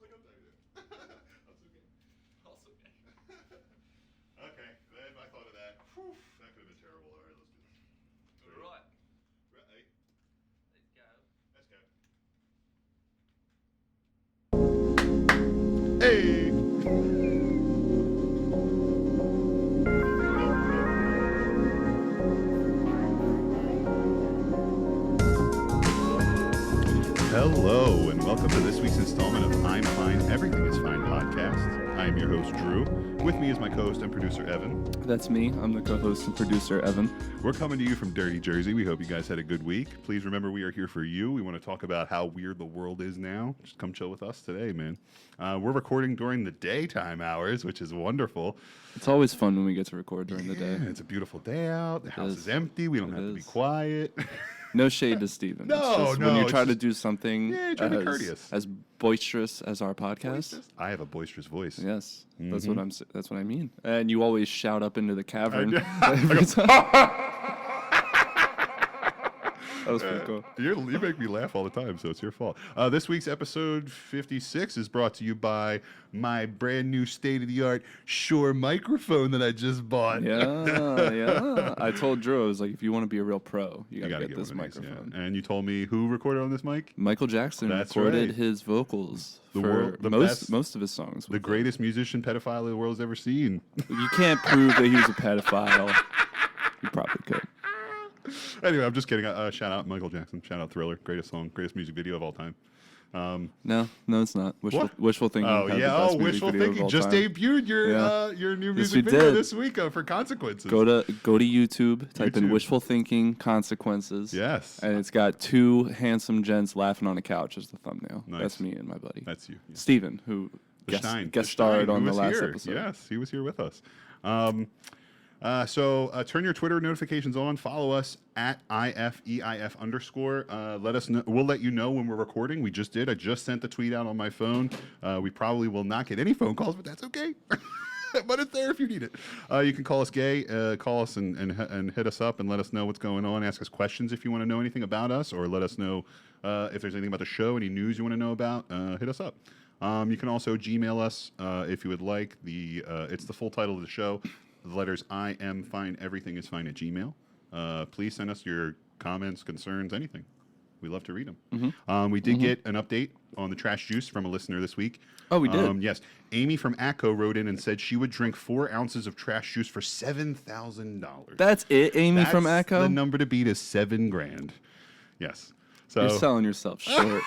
like I'm tired. That's okay. Also gay. Okay, then I thought of that. Whew, that could have been terrible. All right, let's do this. Right. Right. Let's go. Let's go. Hey. Hello, and welcome to this week's installment of I'm Fine, Everything is Fine podcast. I am your host, Drew. With me is my co-host and producer, Evan. That's me. I'm the co-host and producer, Evan. We're coming to you from Dirty Jersey. We hope you guys had a good week. Please remember we are here for you. We want to talk about how weird the world is now. Just come chill with us today, man. We're recording during the daytime hours, which is wonderful. It's always fun when we get to record during the day. It's a beautiful day out. The house is empty. We don't have to be quiet. No shade to Steven. No, it's just no, when you it's try to just- do something try to be courteous. as boisterous as our podcast. I have a boisterous voice. Yes, that's what that's what I mean. And you always shout up into the cavern. That was pretty cool. You make me laugh all the time, so it's your fault. This week's episode 56 is brought to you by my brand new state-of-the-art Shure microphone that I just bought. Yeah. I told Drew, I was like, if you want to be a real pro, you gotta get this one of these, microphone. yeah. And you told me who recorded on this mic? Michael Jackson That's recorded right. his vocals for the most of his songs. The greatest musician pedophile the world's ever seen. You can't prove that he was a pedophile. You probably could. Anyway, I'm just kidding. Shout out Michael Jackson. Shout out Thriller. Greatest song, greatest music video of all time. No, it's not. Wishful thinking. Oh had yeah. the best Oh, music wishful video of thinking all just time. debuted your new music we video did. this week for Consequences. Go to YouTube. Type in YouTube. wishful thinking consequences. Yes. And it's got two handsome gents laughing on a couch as the thumbnail. Nice. That's me and my buddy. That's you. Yeah. Steven, who The Stein, guest starred who on the was last here. episode. Yes, he was here with us. So turn your Twitter notifications on. Follow us at IFEIF_. Let us know. We'll let you know when we're recording. We just did. I just sent the tweet out on my phone. We probably will not get any phone calls, but that's okay. But it's there if you need it. You can call us gay. Call us and hit us up and let us know what's going on. Ask us questions if you want to know anything about us, or let us know if there's anything about the show, any news you want to know about. Hit us up. You can also Gmail us if you would like. It's the full title of the show. The letters I am fine, everything is fine at Gmail. Please send us your comments, concerns, anything. We love to read them. We did get an update on the trash juice from a listener this week. Oh, we did? Yes. Amy from ACCO wrote in and said she would drink 4 ounces of trash juice for $7,000. That's it, Amy from That's Echo? the number to beat is $7,000. Yes. So You're selling yourself short.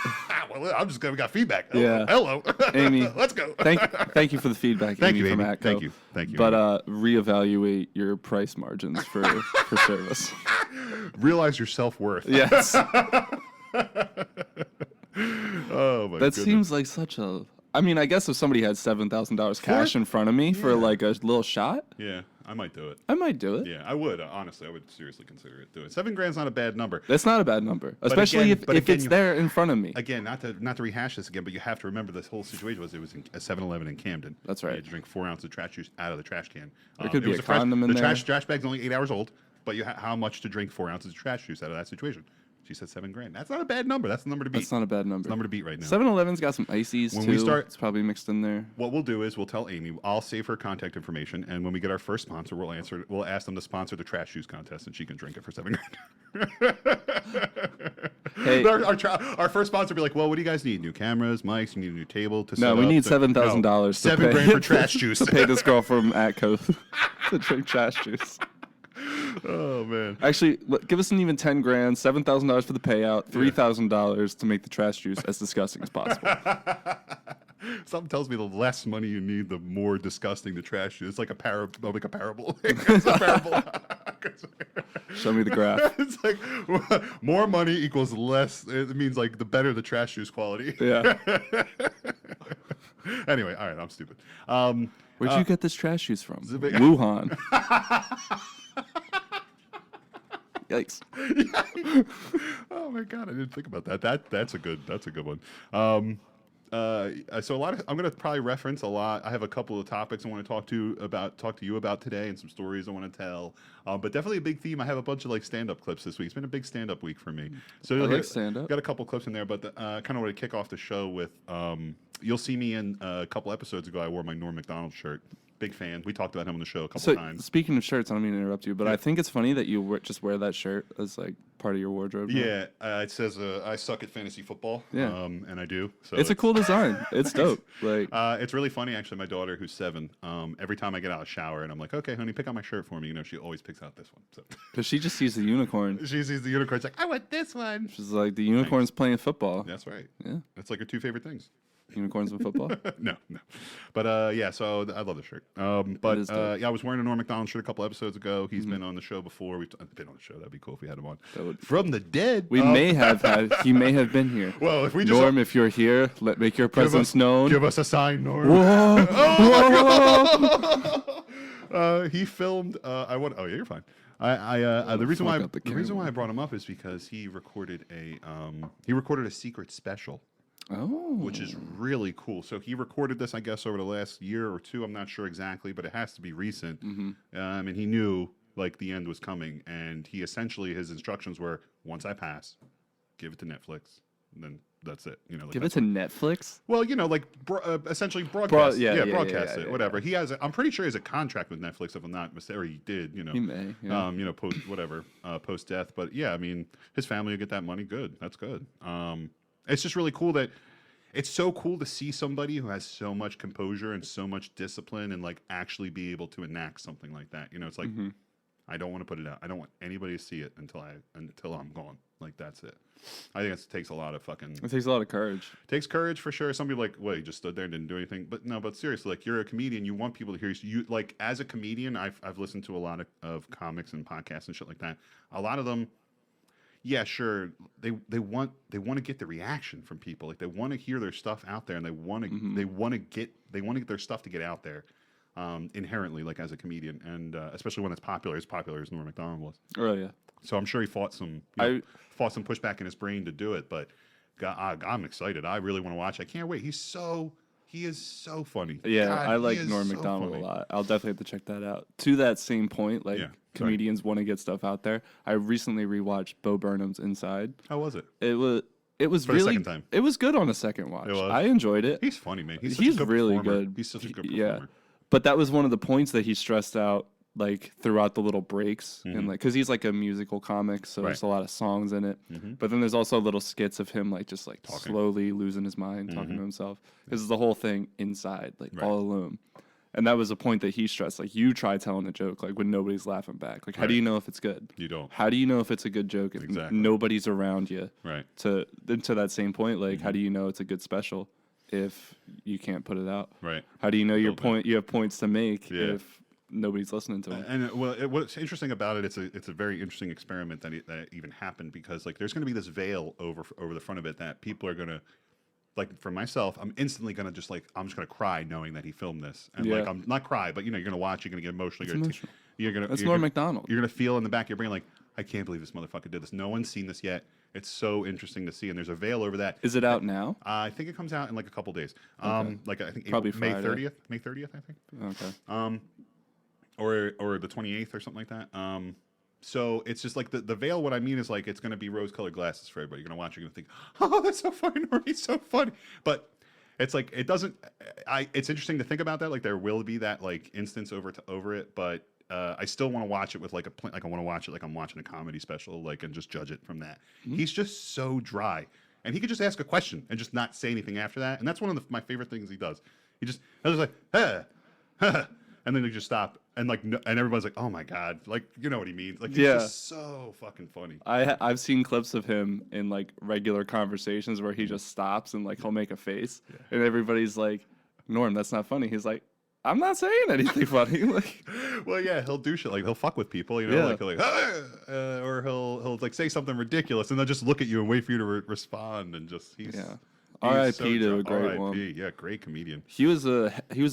well, I'm just we got feedback. Yeah. Hello. Amy, Let's go. Thank you for the feedback, Thank Amy you, from Amy. Atco. Thank you. But reevaluate your price margins for service. Realize your self-worth. Yes. Oh my That goodness. seems like such a. I mean, I guess if somebody had $7,000 cash in front of me for like a little shot, Yeah, I might do it. I might do it. Yeah, I would. Honestly, I would seriously consider it. Do it. $7,000's not a bad number. That's not a bad number, especially again- if it's there in front of me. Again, not to rehash this again, but you have to remember this whole situation was it was in a 7-Eleven in Camden. That's You right. had to drink 4 ounces of trash juice out of the trash can. There could it be was a fresh- condom in the there. trash bag's only 8 hours old, but how much to drink 4 ounces of trash juice out of that situation? She said $7,000. That's not a bad number. That's the number to beat. That's not a bad number. It's the number to beat right now. 7-Eleven's got some ices When too. we start- It's probably mixed in there. What we'll do is we'll tell Amy. I'll save her contact information, and when we get our first sponsor, we'll ask them to sponsor the trash juice contest, and she can drink it for $7,000. Hey. our first sponsor will be like, well, what do you guys need? New cameras, mics. You need a new table to set No, we up need to- $7,000. No, $7,000 for trash juice. to pay this girl from Atco to drink trash juice. Oh man. Actually, give us an even $10,000, $7,000 for the payout, $3,000 to make the trash juice as disgusting as possible. Something tells me the less money you need, the more disgusting the trash juice. It's like a parable. It's a parable. Show me the graph. It's like more money equals less. It means like the better the trash juice quality. Yeah. Anyway, all right, I'm stupid. Where'd you get this trash juice from? Zubik- Wuhan. Yikes. Oh my god, I didn't think about that. That's a good one. So I'm going to probably reference a lot. I have a couple of topics I want to talk to you about today, and some stories I want to tell. But definitely a big theme. I have a bunch of like stand-up clips this week. It's been a big stand-up week for me. So I like stand-up. Got a couple clips in there, but kind of want to kick off the show with You'll see me in a couple episodes ago. I wore my Norm Macdonald shirt. Big fan. We talked about him on the show a couple So times. speaking of shirts, I don't mean to interrupt you, but I think it's funny that you just wear that shirt as like part of your wardrobe. now. Yeah, it says I suck at fantasy football. Yeah. And I do. So It's a cool design. It's dope. Like, it's really funny, actually. My daughter, who's 7, every time I get out of the shower and I'm like, okay, honey, pick out my shirt for me. You know, she always picks out this one. So because she just sees the unicorn. she sees the unicorn. It's like, I want this one. She's like, the unicorn's playing football. That's right. Yeah. That's like her 2 favorite things. Unicorns and football. No. But yeah, so I love the shirt. But is dope. yeah, I was wearing a Norm Macdonald shirt a couple episodes ago. He's been on the show before. We've been on the show. That'd be cool if we had him on. That would- From the dead. We may have had. He may have been here. Well, if we just Norm, if you're here, make your presence known. give us a sign, Norm. Whoa! He filmed. Oh yeah, you're fine. The reason why fuck up the camera. I brought him up is because he recorded a secret special, Oh. which is really cool. So he recorded this, I guess, over the last year or 2. I'm not sure exactly, but it has to be recent. And he knew like the end was coming, and he essentially his instructions were: once I pass, give it to Netflix, and then that's it. You know, like Give it to Netflix. well, you know, like essentially broadcast, yeah, broadcast yeah, it, yeah, whatever. He has, I'm pretty sure he has a contract with Netflix, if I'm not mistaken. Or he did, you know. He may. Yeah. You know, post death. But yeah, I mean, his family will get that money. Good, that's good. It's just really cool that it's so cool to see somebody who has so much composure and so much discipline and like actually be able to enact something like that. You know, it's like I don't want to put it out. I don't want anybody to see it until I'm gone. Like that's it. I think it takes a lot of fucking. It takes a lot of courage. Takes courage for sure. Some people are like, well, you just stood there and didn't do anything. But no, but seriously, like you're a comedian, you want people to hear you. You like as a comedian, I've listened to a lot of comics and podcasts and shit like that. A lot of them, yeah, sure, they want to get the reaction from people. Like they want to hear their stuff out there, and they want to get their stuff to get out there. Inherently, like as a comedian, and especially when it's popular as Norm Macdonald was. Oh yeah. So I'm sure he fought some pushback in his brain to do it, but God, I'm excited. I really want to watch. I can't wait. He is so funny. Yeah, God, I like he is Norm so Macdonald funny. a lot. I'll definitely have to check that out. To that same point, like Yeah, sorry. comedians want to get stuff out there. I recently rewatched Bo Burnham's Inside. How was it? It was For the really second time. It was good on a second watch. It was? I enjoyed it. He's funny, man. He's such a good really performer. good. He's such a good Yeah. performer. But that was one of the points that he stressed out like throughout the little breaks and like because he's like a musical comic, so there's a lot of songs in it. But then there's also little skits of him like just like slowly losing his mind, talking to himself. This is the whole thing inside, like all alone. And that was a point that he stressed. Like you try telling a joke like when nobody's laughing back. Like how do you know if it's good? You don't. How do you know if it's a good joke if nobody's around you? Right. To that same point, like how do you know it's a good special if you can't put it out? Right. How do you know you have points to make Yeah. if nobody's listening to it? And what's interesting about it, it's a very interesting experiment that it even happened because like there's going to be this veil over the front of it that people are going to. Like for myself, I'm instantly gonna I'm just gonna cry knowing that he filmed this, and like I'm not cry, but you know you're gonna watch, you're gonna get emotional, That's Norm Macdonald. You're gonna feel in the back of your brain like I can't believe this motherfucker did this. No one's seen this yet. It's so interesting to see, and there's a veil over that. Is it out now? I think it comes out in like a couple days. Like I think Probably May Friday. 30th, May 30th, I think. Okay. Or the 28th or something like that. So it's just like the veil. What I mean is like it's going to be rose-colored glasses for everybody. You're going to watch. You're going to think, oh, that's so funny, Norm. He's so funny. But it's like it doesn't. It's interesting to think about that. Like there will be that like instance over it, but I still want to watch it with like I want to watch it like I'm watching a comedy special, like and just judge it from that. He's just so dry, and he could just ask a question and just not say anything after that. And that's one of my favorite things he does. He just like, and then they just stop. And like, and everybody's like, "Oh my god!" Like, you know what he means? Like, he's just so fucking funny. I've seen clips of him in like regular conversations where he just stops and like he'll make a face, and everybody's like, "Norm, that's not funny." He's like, "I'm not saying anything funny." Like, well, yeah, he'll do shit like he'll fuck with people, you know, like he'll or he'll like say something ridiculous, and they'll just look at you and wait for you to respond, and just he's R.I.P. to a great one. Yeah, great comedian. He was a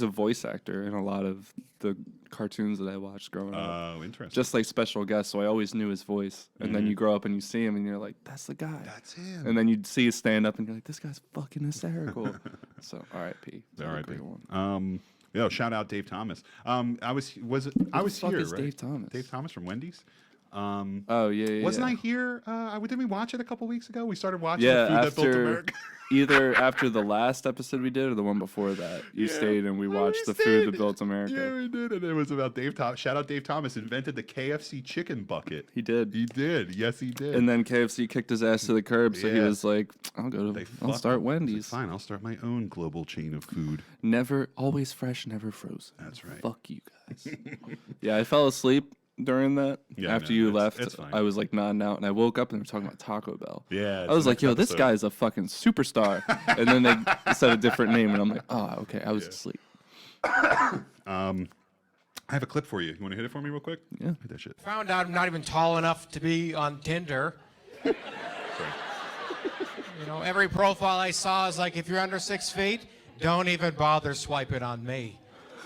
voice actor in a lot of the cartoons that I watched growing up. Oh, interesting. Just like special guest, so I always knew his voice. And then you grow up and you see him, and you're like, "That's the guy." That's him. And then you see his stand up, and you're like, "This guy's fucking hysterical." So R.I.P. R.I.P. Great one. Yeah, shout out Dave Thomas. I was here, is right? Dave Thomas? Dave Thomas from Wendy's. Oh yeah. Wasn't I here? Didn't we watch it a couple weeks ago? We started watching Yeah, the Food That Built after- America. either after the last episode we did or the one before that. You stayed and we watched The Food That Built America. Yeah, we did. And it was about Dave Thomas. Shout out Dave Thomas. Invented the KFC chicken bucket. He did. He did. Yes, he did. And then KFC kicked his ass to the curb, so he was like, I'll start Wendy's. Fine, I'll start my own global chain of food. Never, always fresh, never frozen. That's right. Fuck you guys. Yeah, I fell asleep during that. Yeah, after no, you it's left, fine. I was like nodding out, and I woke up and they were talking about Taco Bell. Yeah. I was like, yo, this guy is a fucking superstar. And then they said a different name, and I'm like, oh, okay, I was asleep. I have a clip for you. You want to hit it for me real quick? Yeah. Hit that shit. Found out I'm not even tall enough to be on Tinder. Sorry. You know, every profile I saw is like, if you're under 6 feet, don't even bother swiping on me.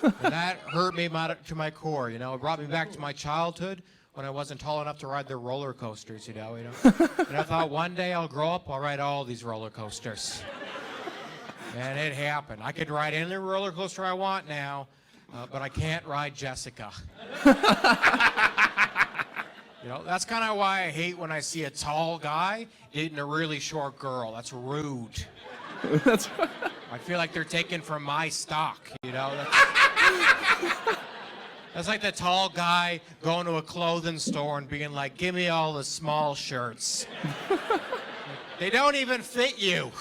And that hurt me to my core, you know. It brought me back to my childhood when I wasn't tall enough to ride the roller coasters, you know. And I thought one day I'll grow up, I'll ride all these roller coasters. And it happened. I could ride any roller coaster I want now, but I can't ride Jessica. You know, that's kind of why I hate when I see a tall guy dating a really short girl. That's rude. That's I feel like they're taken from my stock, you know? That's like the tall guy going to a clothing store and being like, give me all the small shirts. They don't even fit you.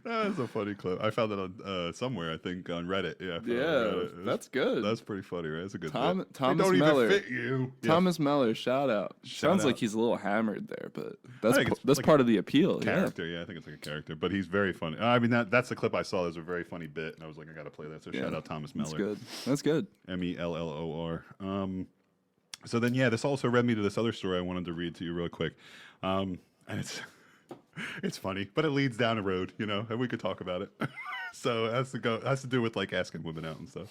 That's a funny clip. I found it on somewhere, I think, on Reddit. Yeah, I found it on Reddit. That's good. That's pretty funny, right? That's a good Thomas bit. They don't Meller. even fit you. Thomas Meller, shout out. Sounds out. like he's a little hammered there, but think it's that's like part of the appeal. Character, yeah, I think it's like a character, but he's very funny. I mean, that's the clip I saw. There's a very funny bit, and I was like, I gotta play that. So shout out Thomas Meller. That's good. That's good. Mellor. So then, yeah, this also led me to this other story I wanted to read to you real quick, and it's funny, but it leads down a road, you know, and we could talk about it. So it has to do with like asking women out and stuff.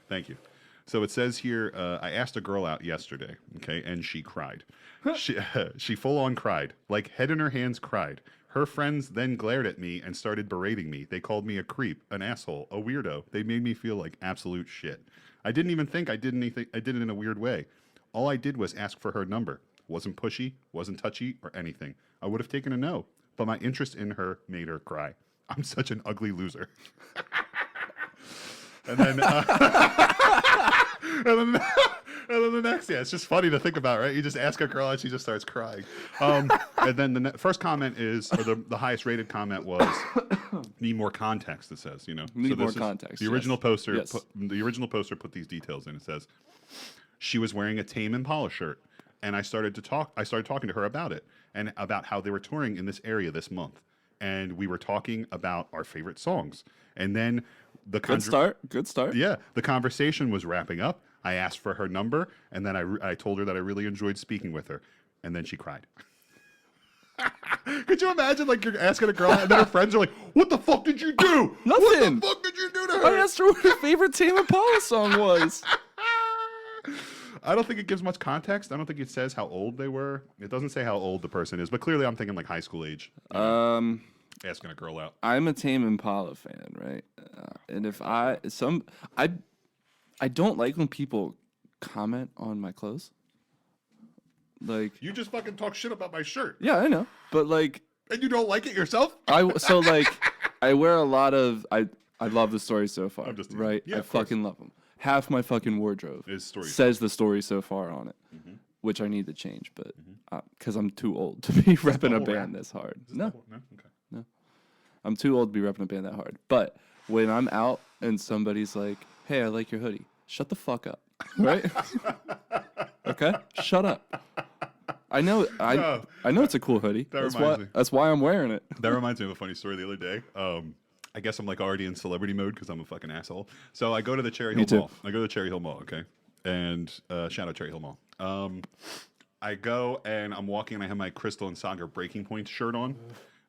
Thank you. So it says here, I asked a girl out yesterday, okay, and she cried. She full on cried, like head in her hands cried. Her friends then glared at me and started berating me. They called me a creep, an asshole, a weirdo. They made me feel like absolute shit. I didn't even think I did anything. I did it in a weird way. All I did was ask for her number. Wasn't pushy, wasn't touchy, or anything. I would have taken a no, but my interest in her made her cry. I'm such an ugly loser. And then, and then the next, yeah, it's just funny to think about, right? You just ask a girl and she just starts crying. And then the first comment is, or the highest rated comment was, need more context. It says, you know, Need more context. The original poster, Yes. the original poster put these details in. It says, she was wearing a Tame Impala shirt, and I started talking to her about it and about how they were touring in this area this month, and we were talking about our favorite songs, and then Good start. yeah, the conversation was wrapping up. I asked for her number, and then I told her that I really enjoyed speaking with her, and then she cried. Could you imagine, like, you're asking a girl, and then her friends are like, "What the fuck did you do? Nothing. What the fuck did you do to her?" I asked her what her favorite Tame Impala song was. I don't think it gives much context. I don't think it says how old they were. It doesn't say how old the person is, but clearly I'm thinking like high school age. Asking a girl out. I'm a Tame Impala fan, right? And if I don't like when people comment on my clothes. Like, You just fucking talk shit about my shirt, yeah, I know, but like, and you don't like it yourself. I wear a lot of I love the story so far. I'm just teasing. right. Yeah, I of course. fucking love them. Half my fucking wardrobe Is story. says the story so far on it, which I need to change, but because I'm too old to be repping a whole band rap? this hard. Is this No, the whole- okay. I'm too old to be repping a band that hard. But when I'm out and somebody's like, "Hey, I like your hoodie," shut the fuck up, right? Okay, shut up. I know it's a cool hoodie. That reminds me. That's why I'm wearing it. That reminds me of a funny story the other day. I guess I'm like already in celebrity mode because I'm a fucking asshole. So I go to the Cherry Hill too. Mall. I go to the Cherry Hill Mall, okay? And shout out Cherry Hill Mall. I go and I'm walking and I have my Crystal and Saga Breaking Point shirt on.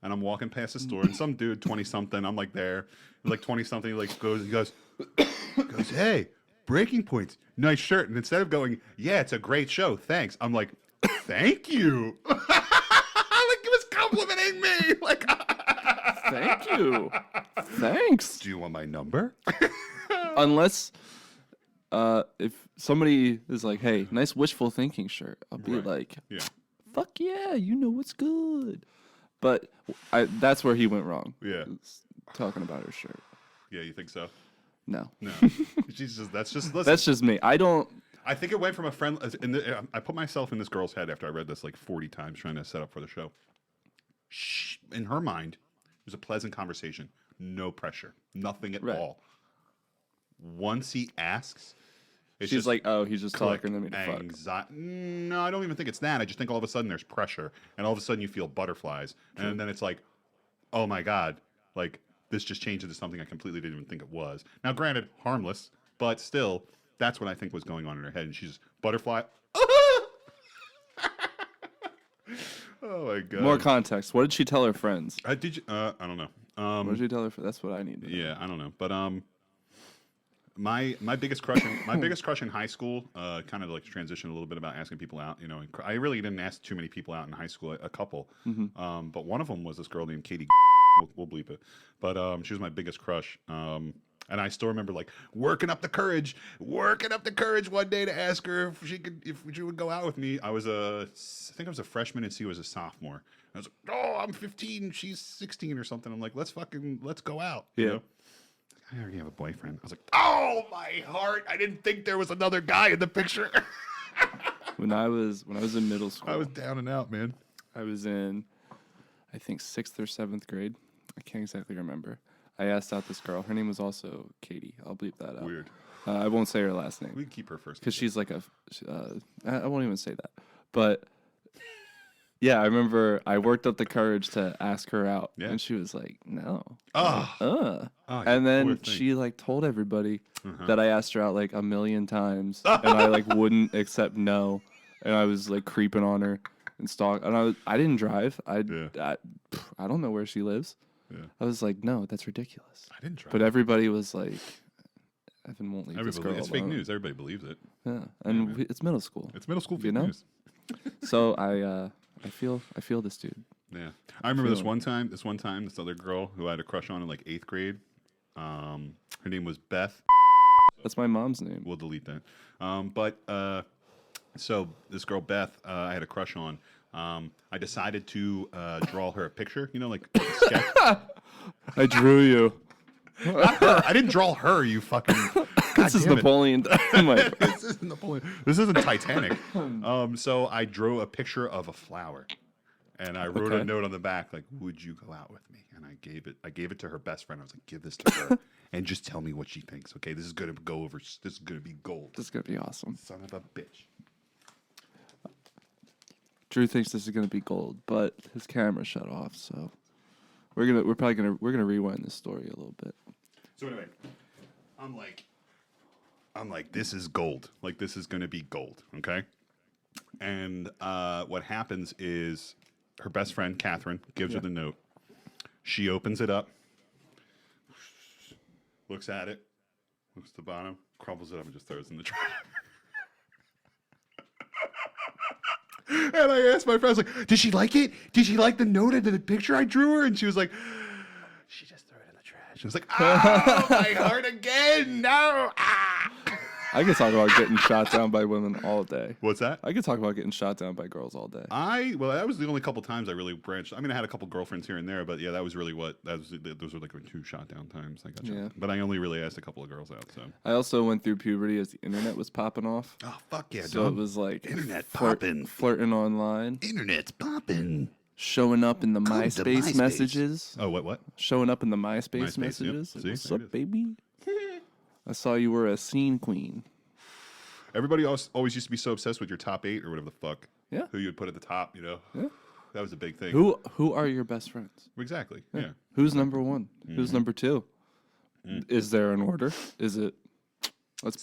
And I'm walking past the store and some dude, 20-something, I'm like there, like 20-something, like he goes, "Hey, Breaking Points, nice shirt." And instead of going, "Yeah, it's a great show, thanks," I'm like, "Thank you." Like he was complimenting me. Like, Thank you. Thanks. "Do you want my number?" Unless if somebody is like, "Hey, nice wishful thinking shirt," I'll be Right. like, Yeah. "Fuck yeah, you know what's good." But that's where he went wrong. Yeah. was talking about her shirt. Yeah, you think so? No. No. That's just listen. That's just me. I don't. I think it went from a friend. I put myself in this girl's head after I read this like 40 times trying to set up for the show. In her mind, it was a pleasant conversation. No pressure. Nothing at all. Once he asks, she's just like, oh, he's just talking to me to fuck. No, I don't even think it's that. I just think all of a sudden there's pressure, and all of a sudden you feel butterflies, and then it's like, oh my God, like this just changed into something I completely didn't even think it was. Now, granted, harmless, but still, that's what I think was going on in her head, and she's butterfly. Oh my God. More context. What did she tell her friends? I don't know. What did she tell her? That's what I need to know. Yeah, I don't know, but my biggest crush in high school kind of like transitioned a little bit about asking people out. You know, I really didn't ask too many people out in high school. A couple, but one of them was this girl named Katie. We'll bleep it, but she was my biggest crush. And I still remember like working up the courage one day to ask her if she would go out with me. I think I was a freshman and she was a sophomore. I was like, oh, I'm 15, she's 16 or something. I'm like, let's go out. Yeah. You know? I already have a boyfriend. I was like, oh my heart! I didn't think there was another guy in the picture. When I was in middle school, I was down and out, man. I was in, I think 6th or 7th grade. I can't exactly remember. I asked out this girl. Her name was also Katie. I'll bleep that out. Weird. I won't say her last name. We can keep her first. Because she's like I won't even say that. But yeah, I remember I worked up the courage to ask her out. Yeah. And she was like, no. And then she like told everybody that I asked her out like a million times. And I like wouldn't accept no. And I was like creeping on her and stalk. And I didn't drive. I don't know where she lives. Yeah. I was like, no, that's ridiculous. I didn't try. But everybody was like, Evan won't leave this girl It's alone. fake news. Everybody believes it. Yeah, and it's middle school. It's middle school fake news. So I feel this dude. Yeah, I remember this one time, this other girl who I had a crush on in like 8th grade. Her name was Beth. That's my mom's name. We'll delete that. So this girl Beth, I had a crush on. I decided to draw her a picture, you know, like a sketch. I drew you. Not her. I didn't draw her, you fucking. This is Napoleon Dynamite. This isn't Napoleon. This isn't Titanic. So I drew a picture of a flower, and I wrote a note on the back like, "Would you go out with me?" And I gave it to her best friend. I was like, "Give this to her, and just tell me what she thinks." Okay, this is gonna go over. This is gonna be gold. This is gonna be awesome. Son of a bitch. Drew thinks this is gonna be gold, but his camera shut off, so we're gonna rewind this story a little bit. So anyway, I'm like, this is gold. Like this is gonna be gold, okay? And what happens is her best friend Catherine gives her the note. She opens it up, looks at it, looks at the bottom, crumbles it up, and just throws it in the trash. And I asked my friend, I was like, did she like it? Did she like the note and the picture I drew her? And she was like, she just threw it in the trash. I was like, oh, my heart again. No. Ah. I could talk about getting shot down by women all day. What's that? I could talk about getting shot down by girls all day. Well, that was the only couple times I really branched. I mean, I had a couple girlfriends here and there, but yeah, that was really those were like the 2 shot down times I got shot. Yeah. But I only really asked a couple of girls out. So I also went through puberty as the internet was popping off. Oh fuck yeah! So it was like internet popping, flirting online. Internet's popping. Showing up in the MySpace messages. Oh, what? Showing up in the MySpace messages. Yep. See, what's up, baby? I saw you were a scene queen. Everybody always used to be so obsessed with your top 8 or whatever the fuck. Yeah. Who you'd put at the top, you know? Yeah. That was a big thing. Who are your best friends? Exactly. Yeah. Who's number 1? Who's number 2? Is there an order? Is it? That's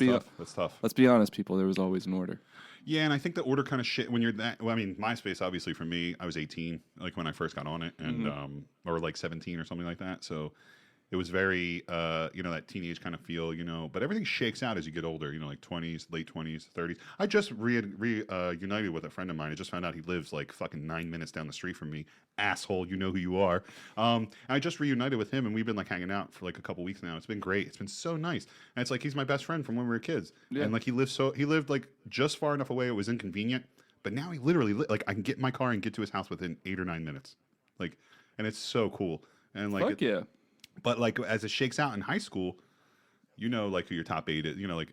tough. Let's be honest, people. There was always an order. Yeah, and I think the order kind of shit when you're that. Well, I mean, MySpace obviously for me, I was 18, like when I first got on it, and or like 17 or something like that. So it was very, that teenage kind of feel, But everything shakes out as you get older. Like 20s, late 20s, 30s. I just reunited with a friend of mine. I just found out he lives like fucking 9 minutes down the street from me. Asshole, you know who you are. And I just reunited with him, and we've been like hanging out for like a couple weeks now. It's been great. It's been so nice. And it's like he's my best friend from when we were kids. Yeah. And like he lived like just far enough away it was inconvenient. But now he literally I can get in my car and get to his house within 8 or 9 minutes. Like, and it's so cool. And like, Fuck yeah. but like as it shakes out in high school, you know, like who your top 8 is. You know, like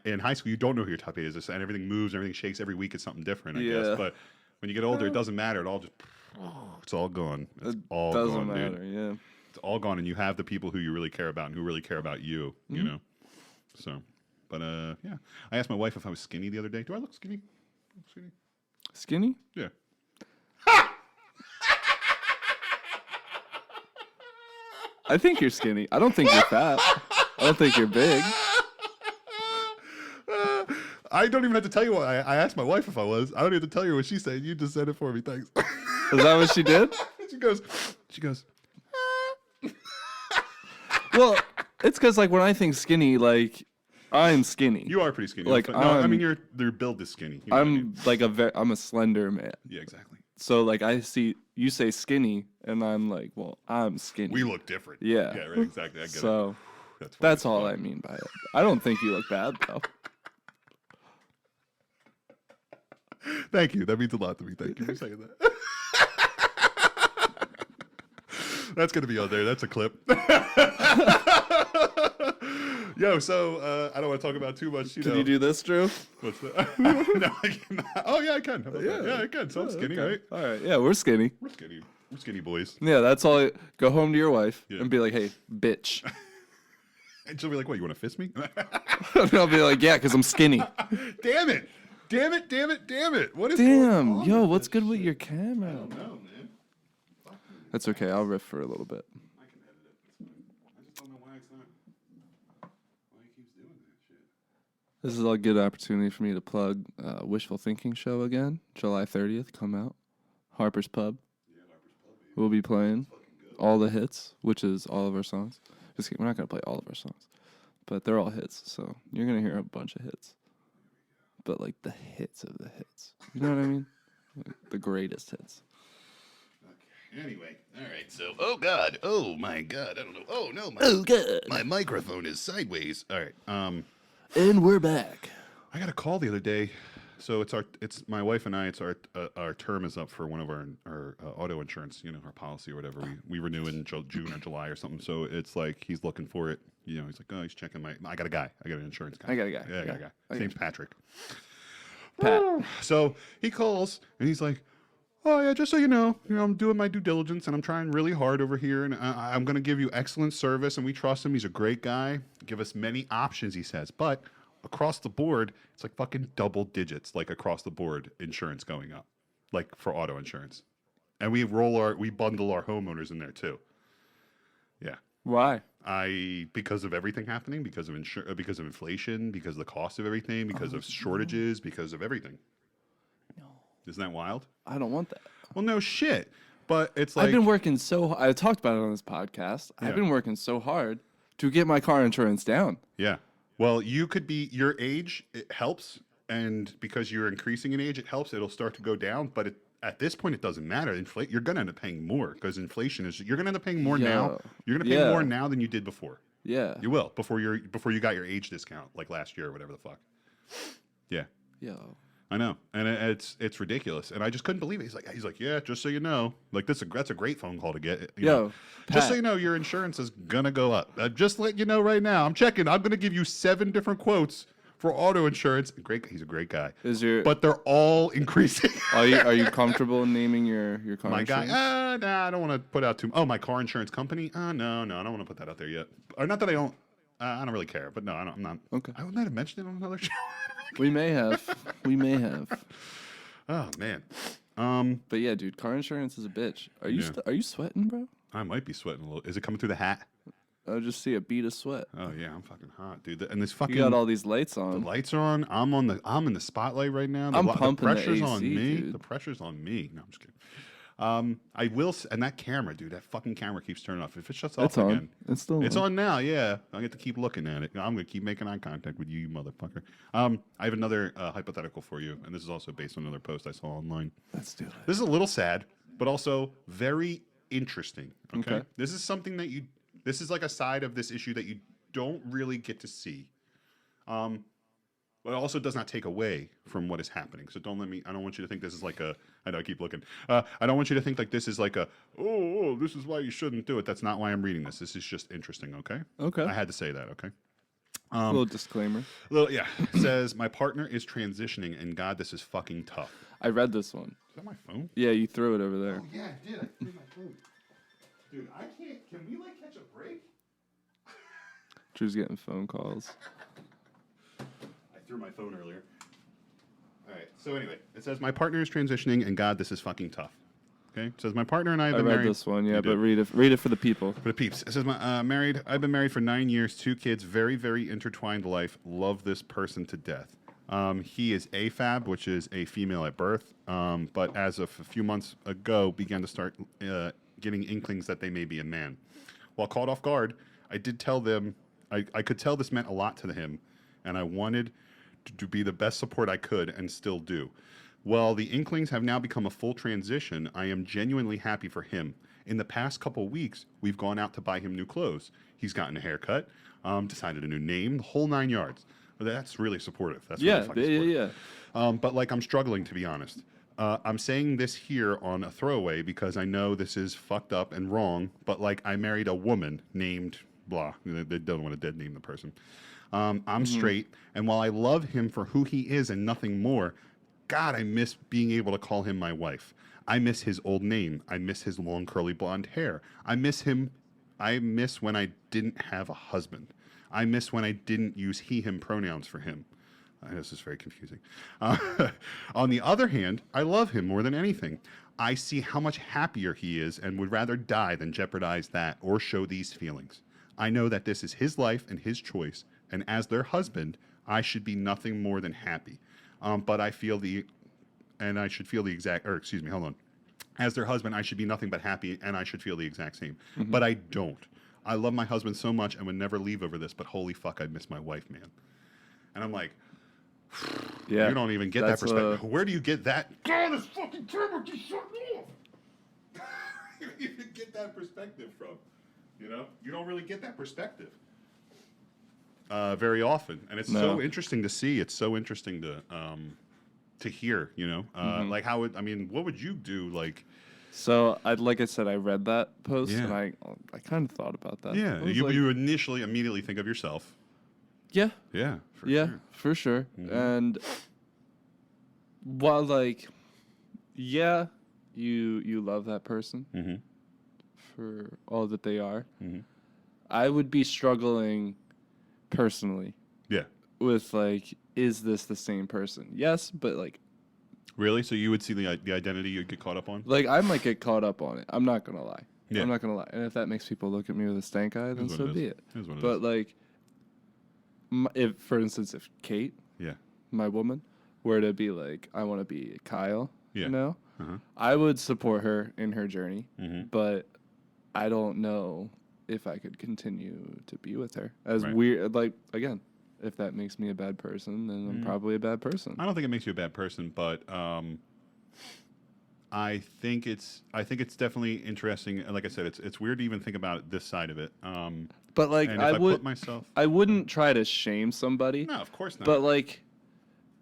in high school, you don't know who your top 8 is, and everything moves, everything shakes every week. It's something different, I guess. But when you get older, it doesn't matter. It all just it's all gone. It's all Doesn't gone, matter. dude. Yeah. It's all gone, and you have the people who you really care about and who really care about you. You know, so. But yeah, I asked my wife if I was skinny the other day. Do I look skinny? Skinny? Skinny? Yeah. I think you're skinny. I don't think you're fat. I don't think you're big. I don't even have to tell you what I asked my wife if I was. I don't even have to tell you what she said. You just said it for me. Thanks. Is that what she did? she goes. Well, it's because like when I think skinny, like I'm skinny. You are pretty skinny. Like, no, I mean your build is skinny. You know what I mean? I'm like I'm a slender man. Yeah, exactly. So like I see you say skinny, and I'm like, well, I'm skinny. We look different. Yeah. Yeah, right. Exactly. I get So it. that's all I mean by it. I don't think you look bad though. Thank you. That means a lot to me. Thank you for saying that. That's gonna be on there. That's a clip. Yo, so I don't want to talk about too much. Can you do this, Drew? What's that? No, I cannot. Oh yeah, I can. How about that? Yeah, I can. So I'm skinny, Okay. right? All right. Yeah, we're skinny. We're skinny. We're skinny boys. Yeah, that's all. Go home to your wife Yeah. and be like, hey, bitch. And she'll be like, "What? You want to fist me?" And I'll be like, yeah, because I'm skinny. Damn it! Damn it! Damn it! Damn it! What is Damn, going on yo, with what's this good with shit? your camera? I don't know, man. That's okay. I'll riff for a little bit. I can edit it. It's fine. I just don't know why it's not. Why he keeps doing that shit. This is a good opportunity for me to plug Wishful Thinking show again. July 30th, come out. Harper's Pub. Yeah, Harper's Pub. Baby. We'll be playing all the hits, which is all of our songs. Just kidding, we're not going to play all of our songs, but they're all hits, so you're going to hear a bunch of hits. But, like, the hits of the hits. You know what I mean? Like, the greatest hits. Okay. Anyway, all right. So, oh God, oh my God, I don't know. Oh no, God. my microphone is sideways. All right. And we're back. I got a call the other day. So it's my wife and I. It's our term is up for one of our auto insurance. You know, our policy or whatever. We renew in June or July or something. So it's like he's looking for it. You know, he's like, oh, he's checking my. I got a guy. I got an insurance guy. I got a guy. Yeah, I got a guy. His name's Patrick. Pat. So he calls and he's like, oh yeah, just so you know, I'm doing my due diligence and I'm trying really hard over here, and I'm going to give you excellent service, and we trust him. He's a great guy. Give us many options, he says, but across the board, it's like fucking double digits, like across the board insurance going up, like for auto insurance, and we bundle our homeowners in there too. Yeah. Why? Because of everything happening, because of because of inflation, because of the cost of everything, because of shortages, because of everything. No. Isn't that wild? I don't want that. Well, no shit. But it's like I've been working I talked about it on this podcast. Yeah. I've been working so hard to get my car insurance down. Yeah. Well, you could be your age. It helps, and because you're increasing in age, it helps. It'll start to go down, but at this point, it doesn't matter. You're gonna end up paying more because inflation is. You're gonna end up paying more now. You're gonna pay more now than you did before. Yeah. You will before you got your age discount like last year or whatever the fuck. Yeah. Yo. I know, and it's ridiculous, and I just couldn't believe it. He's like, yeah, just so you know, like that's a great phone call to get. You know. Just so Pat. you know, your insurance is gonna go up. Just let you know right now. I'm checking. I'm gonna give you 7 different quotes for auto insurance. He's a great guy. But they're all increasing. are you comfortable in naming your car My insurance? guy, nah, I don't want to put out too. Oh, my car insurance company. No, I don't want to put that out there yet. Or not that I don't. I don't really care. But no, I'm not. Okay. I might have mentioned it on another show. We may have. Oh man. But yeah, dude, car insurance is a bitch. Are you are you sweating, bro? I might be sweating a little. Is it coming through the hat? I just see a bead of sweat. Oh yeah, I'm fucking hot, dude. And this fucking You got all these lights the on. lights are on. I'm in the spotlight right now. I'm pumping the pressure's AC, on me. dude. The pressure's on me. No, I'm just kidding. I will, and that camera, dude, that fucking camera keeps turning off. If it shuts off It's on. again, It's still it's on now. Yeah, I get to keep looking at it. I'm gonna keep making eye contact with you, you motherfucker. I have another hypothetical for you, and this is also based on another post I saw online. Let's do it. This is a little sad, but also very interesting. Okay, Okay. this is something that This is like a side of this issue that you don't really get to see. But it also does not take away from what is happening. So don't let me. I don't want you to think this is like a. I know I keep looking. I don't want you to think like this is like a. Oh, this is why you shouldn't do it. That's not why I'm reading this. This is just interesting. Okay. Okay. I had to say that. Okay. A little disclaimer. Yeah. It says my partner is transitioning, and God, this is fucking tough. I read this one. Is that my phone? Yeah, you threw it over there. Oh yeah, I did. I threw my phone. Dude, I can't. Can we like catch a break? Drew's getting phone calls. I threw my phone earlier. All right. So anyway, it says my partner is transitioning, and God, this is fucking tough. Okay. It says my partner and I have I been read married. this one, yeah, You but did. read it for the people. For the peeps. It says my married. I've been married for 9 years, 2 kids, very very intertwined life. Love this person to death. He is AFAB, which is a female at birth, but as of a few months ago, began to start getting inklings that they may be a man. While caught off guard, I did tell them I could tell this meant a lot to him, and I wanted to be the best support I could, and still do. Well, the inklings have now become a full transition. I am genuinely happy for him. In the past couple weeks, we've gone out to buy him new clothes. He's gotten a haircut, decided a new name, the whole 9 yards. That's really supportive. That's really fucking supportive. Yeah. But like I'm struggling, to be honest. I'm saying this here on a throwaway because I know this is fucked up and wrong, but like I married a woman named blah. They don't want to dead name the person. I'm straight, and while I love him for who he is and nothing more, God, I miss being able to call him my wife. I miss his old name. I miss his long curly blonde hair. I miss him. I miss when I didn't have a husband. I miss when I didn't use he, him pronouns for him. This is very confusing. On the other hand, I love him more than anything. I see how much happier he is and would rather die than jeopardize that or show these feelings. I know that this is his life and his choice, and as their husband, I should be nothing more than happy. But I feel I should feel the exact, or excuse me, hold on. As their husband, I should be nothing but happy, and I should feel the exact same. But I don't. I love my husband so much and would never leave over this, but holy fuck, I miss my wife, man. And I'm like, Yeah. you don't even get that That's, perspective. Where do you get that? God, this fucking camera just shut off. You don't even get that perspective from. You know? You don't really get that perspective very often. And it's so interesting to see. It's so interesting to hear, you know? Like how would, I mean, what would you do? Like, So, like I said, I read that post, Yeah. and I kind of thought about that. yeah, I was you, like, you initially immediately think of yourself. yeah, Yeah, for yeah, sure. for sure. And while like, yeah, you love that person for all that they are, I would be struggling personally Yeah. with like, is this the same person? Yes, but like Really? So you would see the identity you'd get caught up on? I might get caught up on it. I'm not gonna lie. Yeah. I'm not gonna lie. And if that makes people look at me with a stank eye, then Is what so it is. be it. Is what it But is. like, if for instance, if Kate, Yeah. my woman, were to be like, I want to be Kyle, Yeah. you know, Uh-huh. I would support her in her journey, Mhm. but I don't know if I could continue to be with her. As Right. weird, like again, if that makes me a bad person, then I'm probably a bad person. I don't think it makes you a bad person, but I think it's definitely interesting. And like I said, it's weird to even think about this side of it. But like, And if I put myself, I wouldn't try to shame somebody. no, of course not. But like,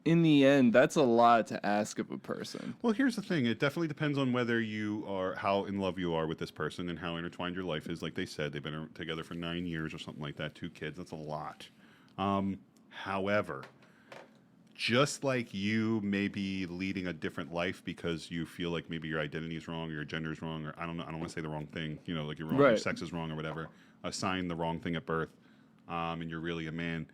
in the end, that's a lot to ask of a person. Well, here's the thing. It definitely depends on whether you are, how in love you are with this person and how intertwined your life is. Like they said, they've been together for 9 years or something like that. 2 kids. That's a lot. However, just like you may be leading a different life because you feel like maybe your identity is wrong or your gender is wrong, or I don't know, I don't want to say the wrong thing, you know, like you're wrong, your Right. sex is wrong or whatever, assigned the wrong thing at birth, and you're really a man.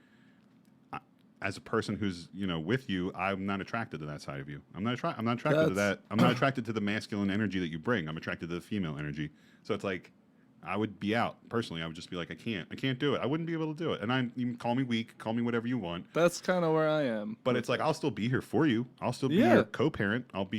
As a person who's, you know, with you, I'm not attracted to that side of you. I'm not attracted to that. I'm not attracted to the masculine energy that you bring. I'm attracted to the female energy. So it's like, I would be out personally. I would just be like, I can't do it. I wouldn't be able to do it. And you can call me weak, call me whatever you want. That's kind of where I am. But it's like, I'll still be here for you. I'll still be Yeah. your co-parent. I'll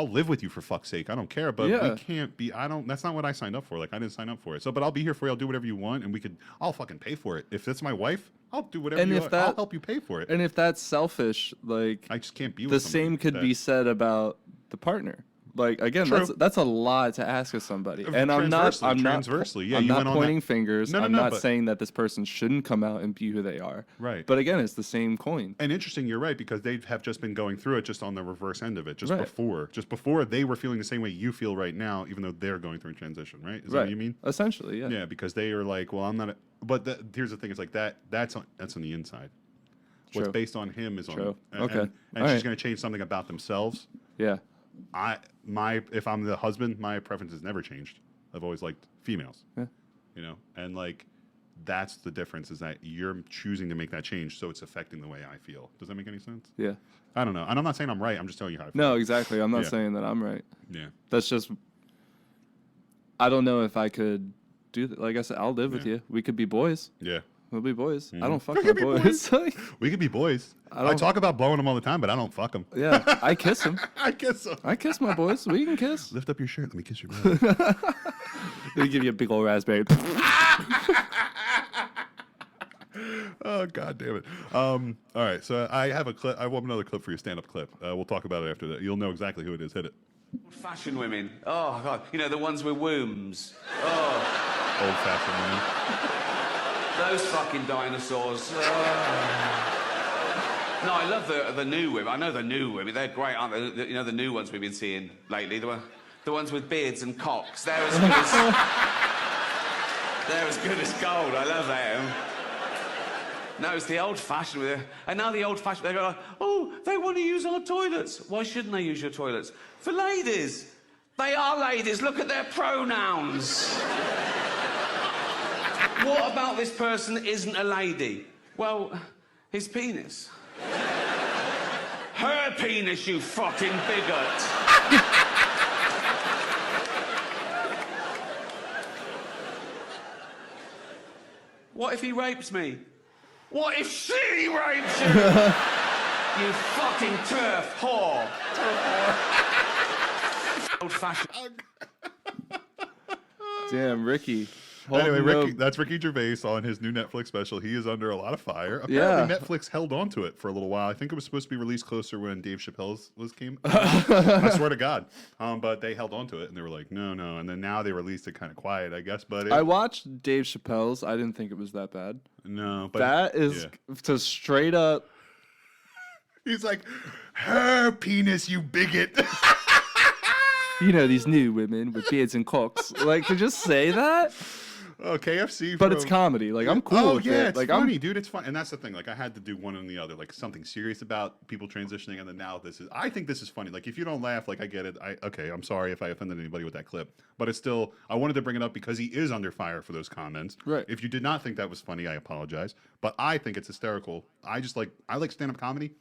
live with you for fuck's sake. I don't care. But Yeah. we can't be, that's not what I signed up for. Like, I didn't sign up for it. So, but I'll be here for you. I'll do whatever you want. And I'll fucking pay for it. If that's my wife, I'll do whatever And you if want. that- I'll help you pay for it. And if that's selfish, like I just can't be with the somebody same could that- be said about the partner. Like again, True. that's a lot to ask of somebody. And I'm not transversely. Yeah, I'm you not went on pointing that. fingers. No, I'm no, not but- saying that this person shouldn't come out and be who they are. Right. But again, it's the same coin. And interesting, you're right, because they have just been going through it just on the reverse end of it, just Right. before. Just before they were feeling the same way you feel right now, even though they're going through a transition, right? Is that what you mean? Essentially, yeah. Yeah, because they are like, well, I'm not. But here's the thing: it's like that's on the inside. What's True. based on him is on. True. And, Okay. And All she's right. going to change something about themselves. Yeah. If I'm the husband, my preference has never changed. I've always liked females. Yeah. You know, and like that's the difference is that you're choosing to make that change, so it's affecting the way I feel. Does that make any sense? Yeah. I don't know, and I'm not saying I'm right. I'm just telling you how I feel. No, exactly. I'm not Yeah. saying that I'm right. Yeah. That's just. I don't know if I could do that. Like I said, I'll live with Yeah. you. We could be boys. Yeah. We'll be boys. I don't fuck We my could be boys. Like, We could be boys. I don't- talk about blowing them all the time, but I don't fuck them. yeah, I kiss them. I kiss them. I kiss my boys. We can kiss. Lift up your shirt. Let me kiss your brother. They give you a big old raspberry. Oh, God damn it. All right, so I have a clip. I want another clip for your stand-up clip. We'll talk about it after that. You'll know exactly who it is. Hit it. Fashion women. Oh, God. You know, the ones with wombs. Oh, Old-fashioned women. those fucking dinosaurs. No, I love the new women. I know the new women. They're great, aren't they? You know, the new ones we've been seeing lately. The ones with beards and cocks. They're as good as... they're as good as gold. I love them. No, it's the old-fashioned with it. And now the old-fashioned, they go like, oh, they want to use our toilets. Why shouldn't they use your toilets? For ladies. They are ladies. Look at their pronouns. What about this person isn't a lady? Well, his penis. Her penis, you fucking bigot. What if he rapes me? What if she rapes you? You fucking turf whore. Old-fashioned. Damn, Ricky. Anyway, Holding Ricky, the- that's Ricky Gervais on his new Netflix special. He is under a lot of fire. Apparently, Yeah. Netflix held on to it for a little while. I think it was supposed to be released closer when Dave Chappelle's came. I swear to God. But they held on to it, and they were like, no. And then now they released it kind of quiet, I guess. But I watched Dave Chappelle's. I didn't think it was that bad. no, but That is yeah. to straight up. He's like, her penis, you bigot. You know, these new women with beards and cocks. Like, to just say that? Oh, KFC. But it's comedy. Like, I'm cool Oh with yeah, it. it's Like, funny, dude. It's fun, and that's the thing. Like, I had to do one and the other. Like, something serious about people transitioning, and then now this is. I think this is funny. Like, if you don't laugh, like, I get it. Okay, I'm sorry if I offended anybody with that clip, but it's still. I wanted to bring it up because he is under fire for those comments. Right. If you did not think that was funny, I apologize. But I think it's hysterical. I like stand-up comedy.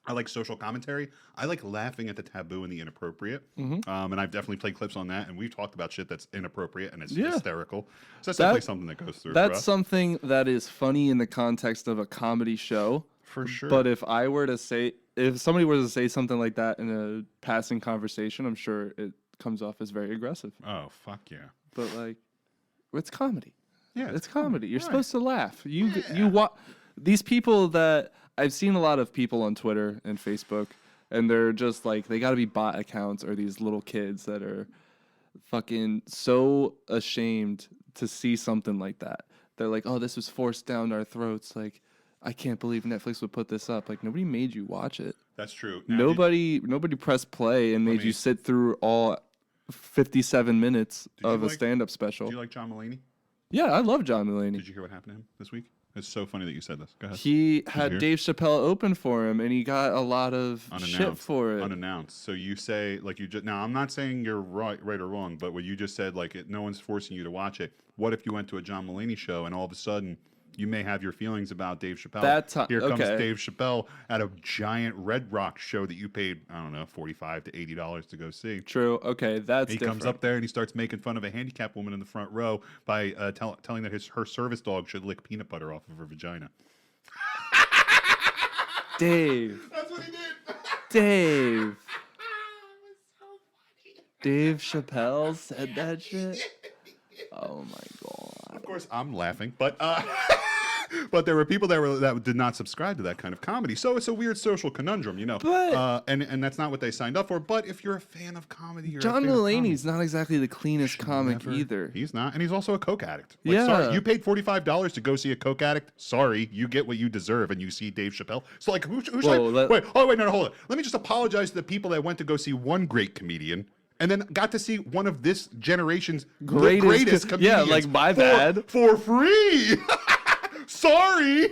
I like social commentary. I like laughing at the taboo and the inappropriate. And I've definitely played clips on that. And we've talked about shit that's inappropriate and it's hysterical. So that's definitely something that goes through. That's for us. something that is funny in the context of a comedy show. For sure. But if somebody were to say something like that in a passing conversation, I'm sure it comes off as very aggressive. Oh, fuck yeah. But like, it's comedy. Yeah, It's comedy. You're Right. supposed to laugh. These people that I've seen a lot of people on Twitter and Facebook, and they're just like, they got to be bot accounts or these little kids that are fucking so ashamed to see something like that. They're like, oh, this was forced down our throats. Like, I can't believe Netflix would put this up. Like, nobody made you watch it. That's true. Now, Nobody pressed play and made you sit through all 57 minutes of a stand-up special. Do you like John Mulaney? Yeah, I love John Mulaney. Did you hear what happened to him this week? It's so funny that you said this. Go ahead. He had hear? Dave Chappelle open for him, and he got a lot of shit for it. Unannounced. So you say, like, you just now. I'm not saying you're right or wrong, but what you just said, like, no one's forcing you to watch it. What if you went to a John Mulaney show and all of a sudden you may have your feelings about Dave Chappelle? Here comes Dave Chappelle at a giant Red Rock show that you paid, I don't know, $45 to $80 to go see. True. Okay, that's He different. comes up there and he starts making fun of a handicapped woman in the front row by telling that her service dog should lick peanut butter off of her vagina. Dave. That's what he did. Dave. Dave Chappelle said that shit? Oh my god. Of course, I'm laughing, but But there were people that did not subscribe to that kind of comedy. So it's a weird social conundrum, you know. But- and that's not what they signed up for. But if you're a fan of comedy, you're John a fan of Mulaney's not exactly the cleanest comic comedy. either. He's not, and he's also a coke addict. Like, Yeah. sorry, you paid $45 to go see a coke addict. Sorry, you get what you deserve, and you see Dave Chappelle. So like, who's Whoa, like, wait, no, hold on. Let me just apologize to the people that went to go see one great comedian. And then got to see one of this generation's greatest comedians. Yeah, like, my bad. For free. Sorry.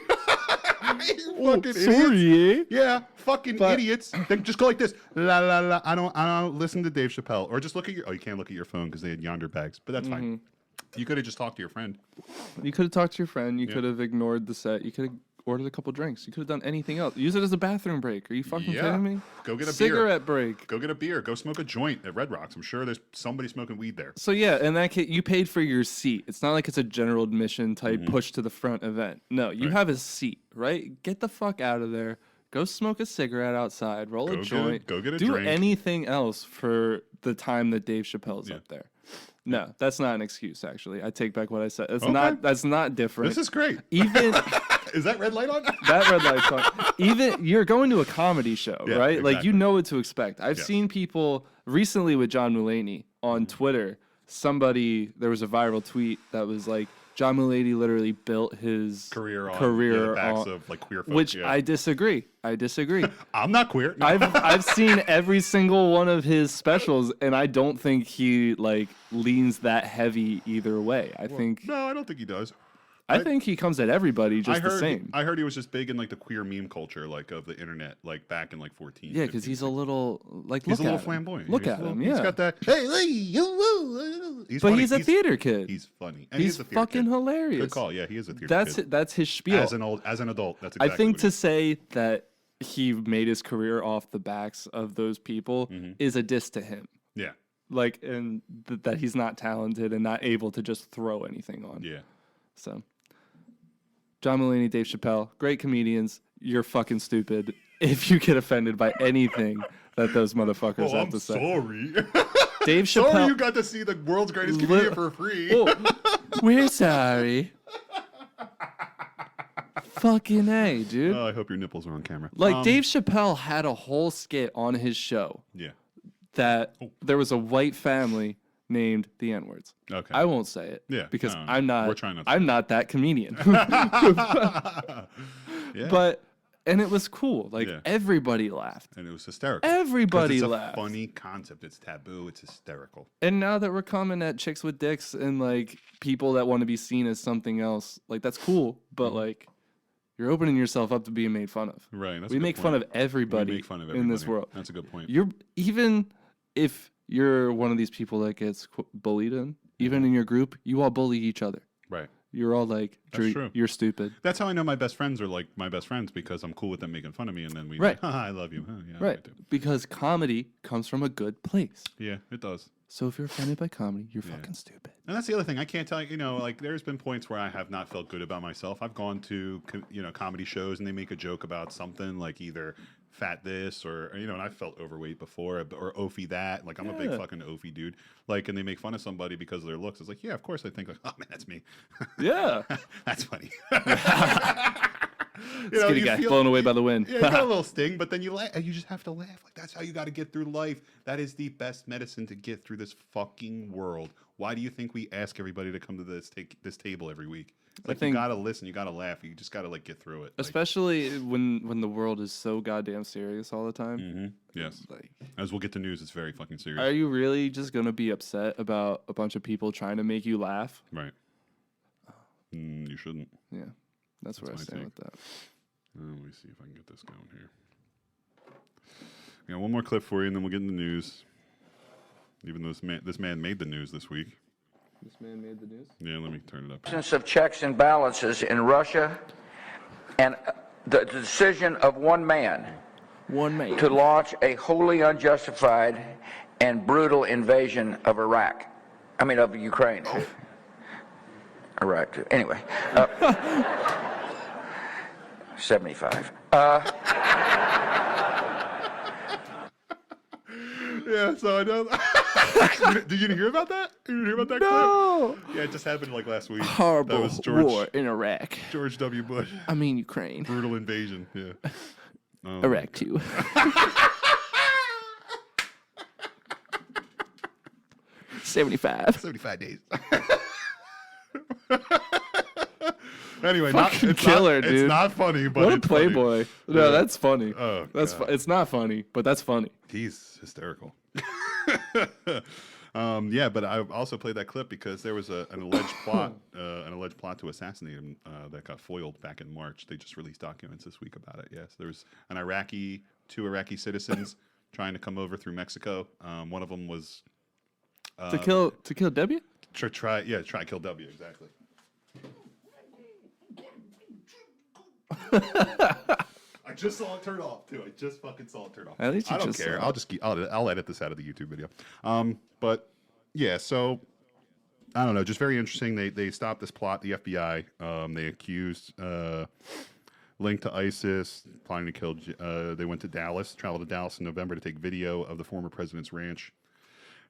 You fucking idiots. Yeah, fucking idiots. Then just go like this. La la la. I don't listen to Dave Chappelle. Or just look at your. Oh, you can't look at your phone because they had yonder bags. But that's fine. You could have just talked to your friend. You could have talked to your friend. You could have ignored the set. You could have ordered a couple drinks. You could have done anything else. Use it as a bathroom break. Are you fucking kidding me? Go get a cigarette beer. break. Go get a beer. Go smoke a joint at Red Rocks. I'm sure there's somebody smoking weed there. So yeah, in that case, you paid for your seat. It's not like it's a general admission type push to the front event. No, you have a seat, right? Get the fuck out of there. Go smoke a cigarette outside. Roll a joint. Go get a Do drink. anything else for the time that Dave Chappelle's up there. No, that's not an excuse. Actually, I take back what I said. It's not. That's not different. This is great. Even Is that red light on? that red light's on. Even you're going to a comedy show, right? Like you exactly. know what to expect. I've seen people recently with John Mulaney on Twitter. There was a viral tweet that was like, John Mulaney literally built his career career the backs on, of like queer folks. which yeah. I disagree. I'm not queer. No. I've seen every single one of his specials, and I don't think he like leans that heavy either way. I think don't think he does. I think he comes at everybody just the same. I heard he was just big in like the queer meme culture, like of the internet, like back in like 14. Yeah, because he's a little like He's a little him. flamboyant. Look He's at a little- him. He's Yeah, got that. Hey, he's but funny. he's a theater kid. He's funny. And He's a theater fucking kid. hilarious. Good call. Yeah, he is a theater kid. That's his spiel. As an adult, that's exactly I think what to say that he made his career off the backs of those people is a diss to him. yeah, Like, and that he's not talented and not able to just throw anything on. yeah. So, John Mulaney, Dave Chappelle, great comedians. You're fucking stupid if you get offended by anything that those motherfuckers have to say. Sorry. Dave Chappelle. Sorry you got to see the world's greatest comedian for free. Oh, we're sorry. Fucking A, dude. I hope your nipples are on camera. Like, Dave Chappelle had a whole skit on his show Yeah. that there was a white family named the N-words. Okay. I won't say it. Yeah, Because no, I'm not. we're trying not to. I'm not that comedian. Yeah. But and it was cool. Like Yeah. everybody laughed. And it was hysterical. Everybody it's laughed. a funny concept. It's taboo. It's hysterical. And now that we're coming at chicks with dicks and like people that want to be seen as something else, like that's cool. But like you're opening yourself up to being made fun of. Right. That's a We good make point. fun of everybody We make fun of in this everybody. world. That's a good point. You're even if you're one of these people that gets bullied in, even in your group, you all bully each other. Right. You're all like, Drew, true. you're stupid. That's how I know my best friends are like my best friends because I'm cool with them making fun of me, and then we Right. like, I love you. Huh, yeah, I Right. do. Because comedy comes from a good place. Yeah, it does. So if you're offended by comedy, you're fucking stupid. And that's the other thing. I can't tell you, like there's been points where I have not felt good about myself. I've gone to, comedy shows and they make a joke about something like either fat this or, and I felt overweight before or Ophi that. Like I'm a big fucking Ophi dude. Like, and they make fun of somebody because of their looks. It's like, yeah, of course I think like, oh man, that's me. Yeah. That's funny. Skinny guy, blown away by the wind. Yeah, you got a little sting, but then you laugh. You just have to laugh. Like that's how you got to get through life. That is the best medicine to get through this fucking world. Why do you think we ask everybody to come to this table every week? It's like you gotta listen, you gotta laugh, you just gotta like get through it. Especially when the world is so goddamn serious all the time. Yes. Like, As we'll get to news, it's very fucking serious. are you really just gonna be upset about a bunch of people trying to make you laugh? Right. You shouldn't. Yeah, that's where I my stand take. with that. Let me see if I can get this going here. One more clip for you, and then we'll get into the news. Even though this man made the news this week. This man made the news. Yeah, let me turn it up. Absence of checks and balances in Russia, and the decision of one man to launch a wholly unjustified and brutal invasion of of Ukraine. Iraq, too. Anyway. 75. Yeah, so I know. Did you hear about that? Did you hear about that clip? Yeah, it just happened like last week. Horrible That was George, war in Iraq. George W. Bush. I mean Ukraine. Brutal invasion. Yeah. Iraq too. 75 days. Anyway, Fucking killer, dude. It's not funny, but what a it's playboy. Funny. No, that's funny. Oh, that's God. it's not funny, but that's funny. He's hysterical. Yeah, but I also played that clip because there was an alleged plot to assassinate him that got foiled back in March. They just released documents this week about it. Yes, there was two Iraqi citizens trying to come over through Mexico. One of them was to kill W? try kill W, exactly. I just saw it turn off too. I just fucking saw it turn off. At least you I don't just care. saw it. I'll edit this out of the YouTube video. But yeah, so I don't know. Just very interesting. They stopped this plot. The FBI. They accused linked to ISIS, planning to kill. They went to Dallas, traveled to Dallas in November to take video of the former president's ranch,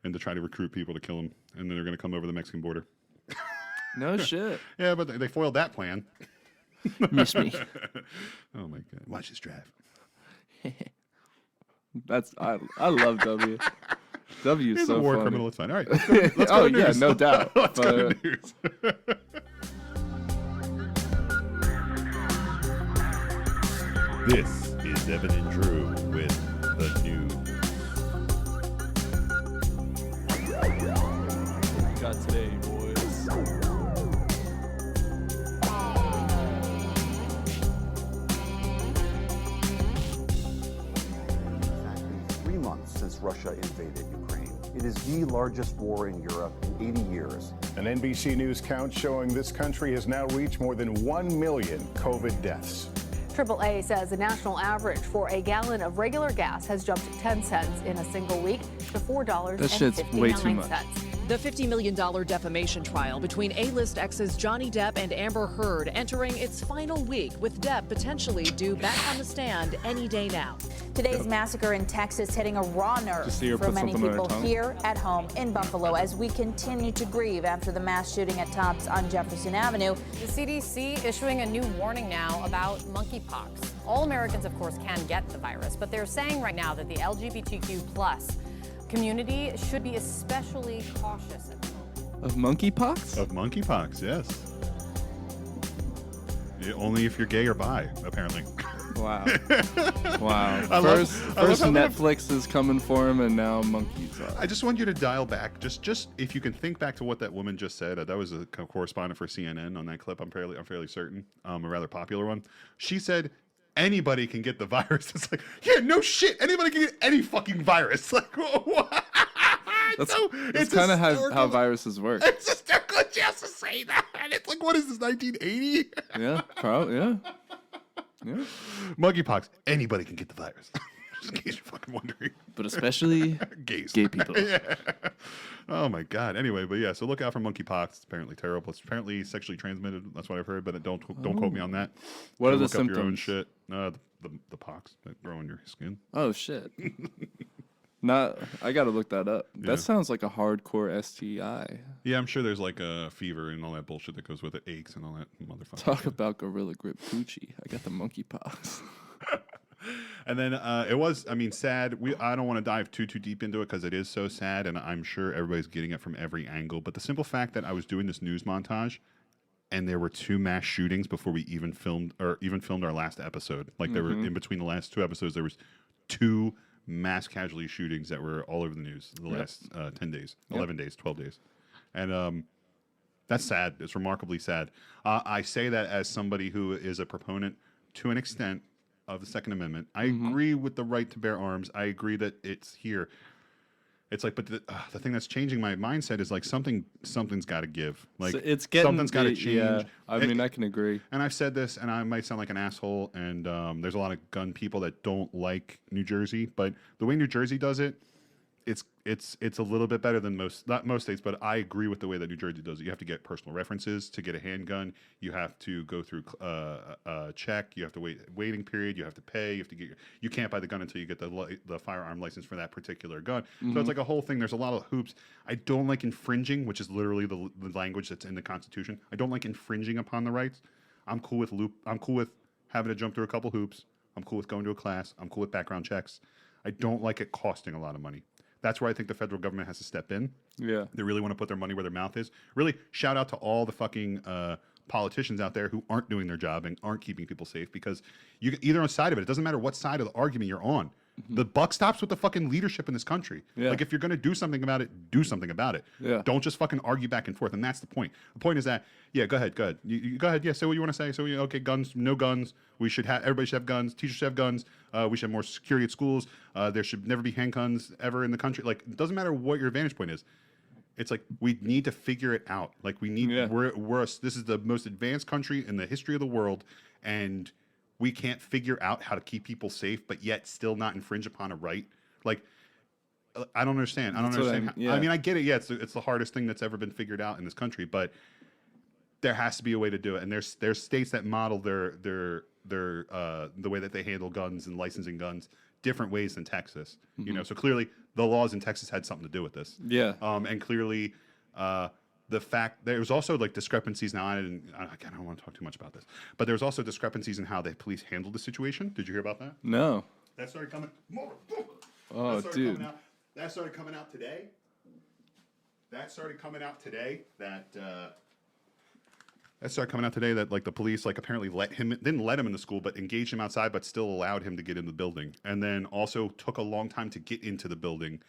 and to try to recruit people to kill him. And then they're going to come over the Mexican border. No shit. Yeah, but they foiled that plan. Miss me. Oh my god! Watch this drive. I love W. W is He's so a war funny. criminal. It's fine. All right. Let's go Oh to yeah, news. no doubt. Let's go to news. This is Evan and Drew with the news. Got today, boys. Exactly 3 months since Russia invaded Ukraine. It is the largest war in Europe in 80 years. An NBC News count showing this country has now reached more than 1 million COVID deaths. AAA says the national average for a gallon of regular gas has jumped 10 cents in a single week to $4.59. That shit's way too much. The $50 million defamation trial between A-list exes Johnny Depp and Amber Heard entering its final week, with Depp potentially due back on the stand any day now. Today's massacre in Texas hitting a raw nerve see her for put many something on her people tongue? here at home in Buffalo as we continue to grieve after the mass shooting at Tops on Jefferson Avenue. The CDC issuing a new warning now about monkeypox. All Americans, of course, can get the virus, but they're saying right now that the LGBTQ+ community should be especially cautious at the moment. Of monkeypox? Of monkeypox, yes. Yeah, only if you're gay or bi, apparently. Wow. Wow. I love First how Netflix is coming for him, and now monkeys are. I just want you to dial back. Just if you can think back to what that woman just said. That was a correspondent for CNN on that clip. I'm fairly certain. A rather popular one. She said, anybody can get the virus. It's like, yeah, no shit. Anybody can get any fucking virus. Like, what? That's kind of how viruses work. It's hysterical just to say that. It's like, what is this, 1980? Yeah, probably. Yeah. Yeah. Monkeypox. Anybody can get the virus. Just in case you're fucking wondering. But especially gays. Gay people. Yeah. Oh my god. Anyway, but yeah, so look out for monkeypox. It's apparently terrible. It's apparently sexually transmitted. That's what I've heard, but don't quote me on that. What are the look up your own symptoms? shit. The pox that grow on your skin. Oh shit. I gotta look that up. Yeah. That sounds like a hardcore STI. Yeah, I'm sure there's like a fever and all that bullshit that goes with it, aches and all that motherfucker. Talk about gorilla grip Gucci. I got the monkeypox. And then it was, I mean, sad. I don't want to dive too deep into it because it is so sad, and I'm sure everybody's getting it from every angle. But the simple fact that I was doing this news montage, and there were 2 mass shootings before we even filmed our last episode. Like there were in between the last 2 episodes, there was 2 mass casualty shootings that were all over the news the last 10 days, 11 days, 12 days. And that's sad. It's remarkably sad. I say that as somebody who is a proponent to an extent of the Second Amendment. I agree with the right to bear arms. I agree that it's here. It's like, but the thing that's changing my mindset is like something's got to give. Like So it's getting something's got to change. Yeah, I mean, I can agree. And I've said this, and I might sound like an asshole, and there's a lot of gun people that don't like New Jersey, but the way New Jersey does it it's a little bit better than not most states, but I agree with the way that New Jersey does it. You have to get personal references to get a handgun. You have to go through a check. You have to waiting period. You have to pay. You have to you can't buy the gun until you get the firearm license for that particular gun. So it's like a whole thing. There's a lot of hoops. I don't like infringing, which is literally the language that's in the Constitution. I don't like infringing upon the rights. I'm cool with having to jump through a couple hoops. I'm cool with going to a class. I'm cool with background checks. I don't like it costing a lot of money. That's where I think the federal government has to step in. Yeah. They really want to put their money where their mouth is. Really, shout out to all the fucking politicians out there who aren't doing their job and aren't keeping people safe, because you either on side of it. It doesn't matter what side of the argument you're on. The buck stops with the fucking leadership in this country. Yeah. Like, if you're going to do something about it, do something about it. Yeah. Don't just fucking argue back and forth. And that's the point. The point is that, yeah, go ahead. You go ahead. Yeah, say what you want to say. So, okay, guns, no guns. Everybody should have guns. Teachers should have guns. We should have more security at schools. There should never be handguns ever in the country. Like, it doesn't matter what your vantage point is. It's like, we need to figure it out. Like, we need, this is the most advanced country in the history of the world. And we can't figure out how to keep people safe, but yet still not infringe upon a right. Like, I don't understand. I mean, I get it. Yeah, it's the hardest thing that's ever been figured out in this country, but there has to be a way to do it. And there's states that model the way that they handle guns and licensing guns different ways than Texas. You know, so clearly the laws in Texas had something to do with this. Yeah. And clearly, the fact there was also like discrepancies. Now, I don't want to talk too much about this, but there was also discrepancies in how the police handled the situation. Did you hear about that? No. That started coming. Oh, dude. That started coming out today. That started coming out today. That like the police like apparently didn't let him in the school, but engaged him outside, but still allowed him to get in the building, and then also took a long time to get into the building.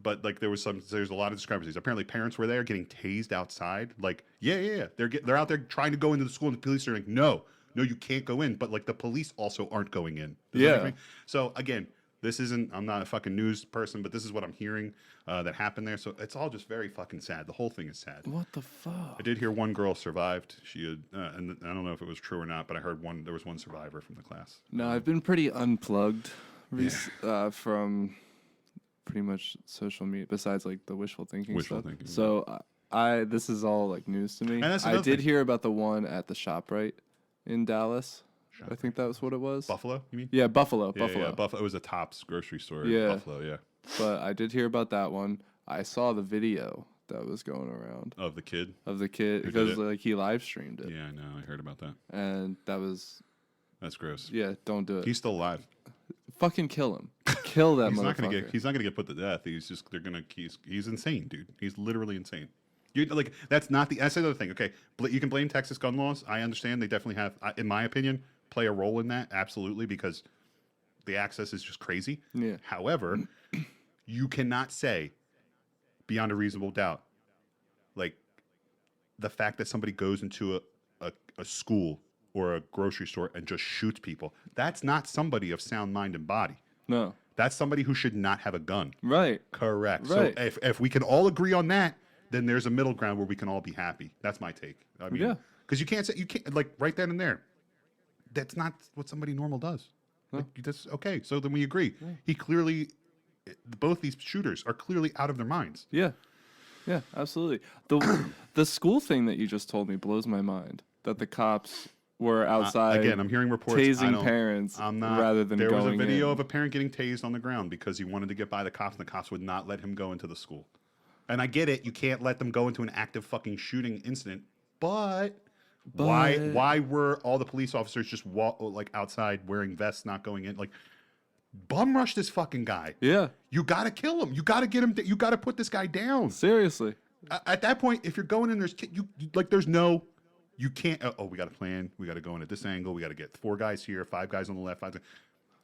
But like there's a lot of discrepancies. Apparently, parents were there getting tased outside. Like, yeah. They're out there trying to go into the school, and the police are like, no, you can't go in. But like the police also aren't going in. Does that make sense? So again, I'm not a fucking news person, but this is what I'm hearing that happened there. So it's all just very fucking sad. The whole thing is sad. What the fuck? I did hear one girl survived. She had, and I don't know if it was true or not, but I heard there was one survivor from the class. No, I've been pretty unplugged from pretty much social media, besides like the wishful thinking stuff. So this is all like news to me. I did hear about the one at the ShopRite in Dallas. I think that was what it was. Buffalo, you mean? Yeah, Buffalo. Yeah, Buffalo. It was a Tops grocery store in Buffalo, yeah. But I did hear about that one. I saw the video that was going around. Of the kid? Because like he live streamed it. Yeah, I know. I heard about that. And that's gross. Yeah, don't do it. He's still alive. Fucking kill him. Kill that motherfucker. He's not gonna get put to death. He's insane, dude. He's literally insane. That's the other thing. Okay, you can blame Texas gun laws. I understand they definitely have, in my opinion, play a role in that, absolutely, because the access is just crazy. Yeah. However, you cannot say beyond a reasonable doubt, like the fact that somebody goes into a school or a grocery store and just shoots people, that's not somebody of sound mind and body. No. That's somebody who should not have a gun. Right. Correct. Right. So if we can all agree on that, then there's a middle ground where we can all be happy. That's my take. I mean, because you can't like right then and there. That's not what somebody normal does. Like, that's okay. So then we agree. Yeah. He clearly, both these shooters are clearly out of their minds. Yeah. Yeah, absolutely. The school thing that you just told me blows my mind. That the cops were outside. Again, I'm hearing reports tasing parents rather than There was going a video in. of a parent getting tased on the ground because he wanted to get by the cops, and the cops would not let him go into the school. And I get it. You can't let them go into an active fucking shooting incident, but why were all the police officers just outside wearing vests, not going in? Like, bum rush this fucking guy. Yeah. You got to kill him. You got to get him. You got to put this guy down. Seriously. At that point, if you're going in, you can't. We got a plan. We got to go in at this angle. We got to get 4 guys here, 5 guys on the left. 5 guys.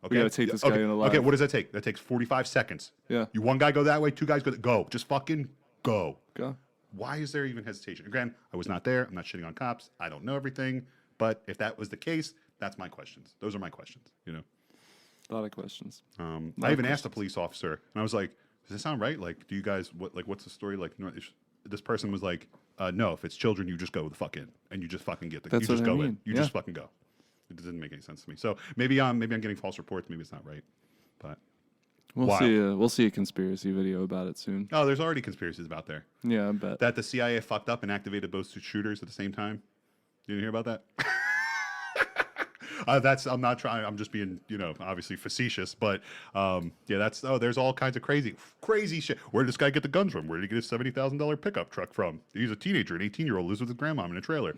Okay. We got to take this guy on the left. Okay. What does that take? That takes 45 seconds. Yeah. You 1 guy go that way, 2 guys go. Just fucking go. Go. Why is there even hesitation? Again, I was not there. I'm not shitting on cops. I don't know everything. But if that was the case, that's my questions. Those are my questions, you know? A lot of questions. I even asked a police officer, and I was like, does this sound right? Like, do you guys, what's the story? Like, no, this person was like, no, if it's children, you just go the fuck in. And you just fucking get That's you just what I go mean. in. You just fucking go. It doesn't make any sense to me. So maybe I'm getting false reports. Maybe it's not right. But We'll see a conspiracy video about it soon. Oh, there's already conspiracies about there. Yeah, I bet. That the CIA fucked up and activated both shooters at the same time. You didn't hear about that? I'm not trying. I'm just being, obviously facetious. But there's all kinds of crazy shit. Where did this guy get the guns from? Where did he get his $70,000 pickup truck from? He's a teenager, an 18-year-old, lives with his grandmom in a trailer.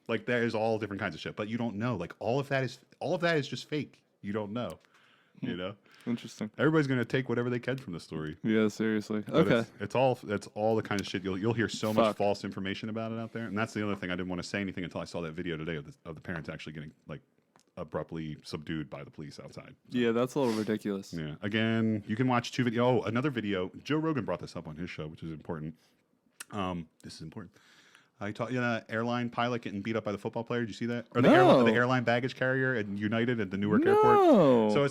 Like, there's all different kinds of shit. But you don't know. Like, all of that is just fake. You don't know. Interesting. Everybody's gonna take whatever they can from the story. Yeah, seriously. But Okay. it's all the kind of shit you'll hear so much false information about it out there. And that's the other thing. I didn't want to say anything until I saw that video today of the parents actually getting like abruptly subdued by the police outside. So, yeah, that's a little ridiculous. Yeah. Again, you can watch 2 videos. Oh, another video. Joe Rogan brought this up on his show, which is important. This is important. I taught airline pilot getting beat up by the football player. Did you see that? Or the airline baggage carrier at United at the Newark airport. So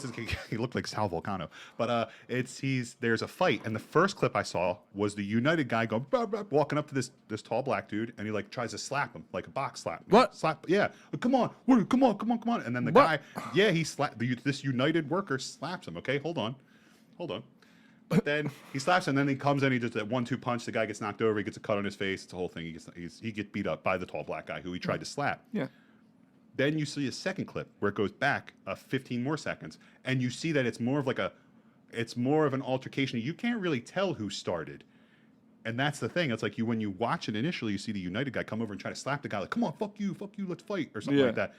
he looked like Sal Volcano. But there's a fight, and the first clip I saw was the United guy going bah, bah, walking up to this tall black dude, and he like tries to slap him like a box slap. What? Slap? Yeah. Come on, come on. And then the guy, this United worker slaps him. Okay, hold on. But then he slaps him, and then he comes in, he does that 1-2 punch, the guy gets knocked over, he gets a cut on his face, it's a whole thing. He gets beat up by the tall black guy who he tried to slap. Yeah. Then you see a second clip where it goes back 15 more seconds, and you see that it's more of an altercation. You can't really tell who started. And that's the thing. It's like when you watch it initially, you see the United guy come over and try to slap the guy like, come on, fuck you, let's fight, or something like that.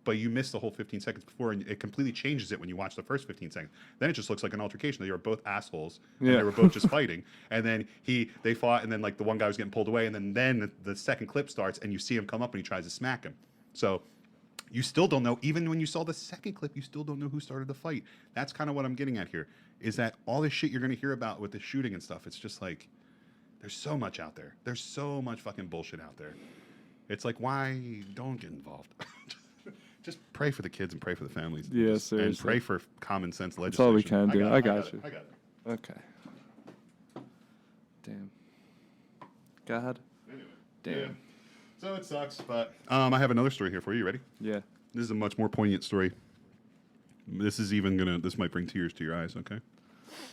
But you missed the whole 15 seconds before, and it completely changes it when you watch the first 15 seconds. Then it just looks like an altercation. They were both assholes, and they were both just fighting. And then they fought, and then like the one guy was getting pulled away, and then the second clip starts, and you see him come up, and he tries to smack him. So you still don't know, even when you saw the second clip, you still don't know who started the fight. That's kind of what I'm getting at here, is that all this shit you're going to hear about with the shooting and stuff, it's just like, there's so much out there. There's so much fucking bullshit out there. It's like, why don't get involved? Just pray for the kids and pray for the families. Yeah, seriously. And pray for common sense legislation. That's all we can do. I got you. I got it. Okay. Damn. Anyway. Damn. Yeah. So it sucks, but I have another story here for you. You ready? Yeah. This is a much more poignant story. This might bring tears to your eyes, okay?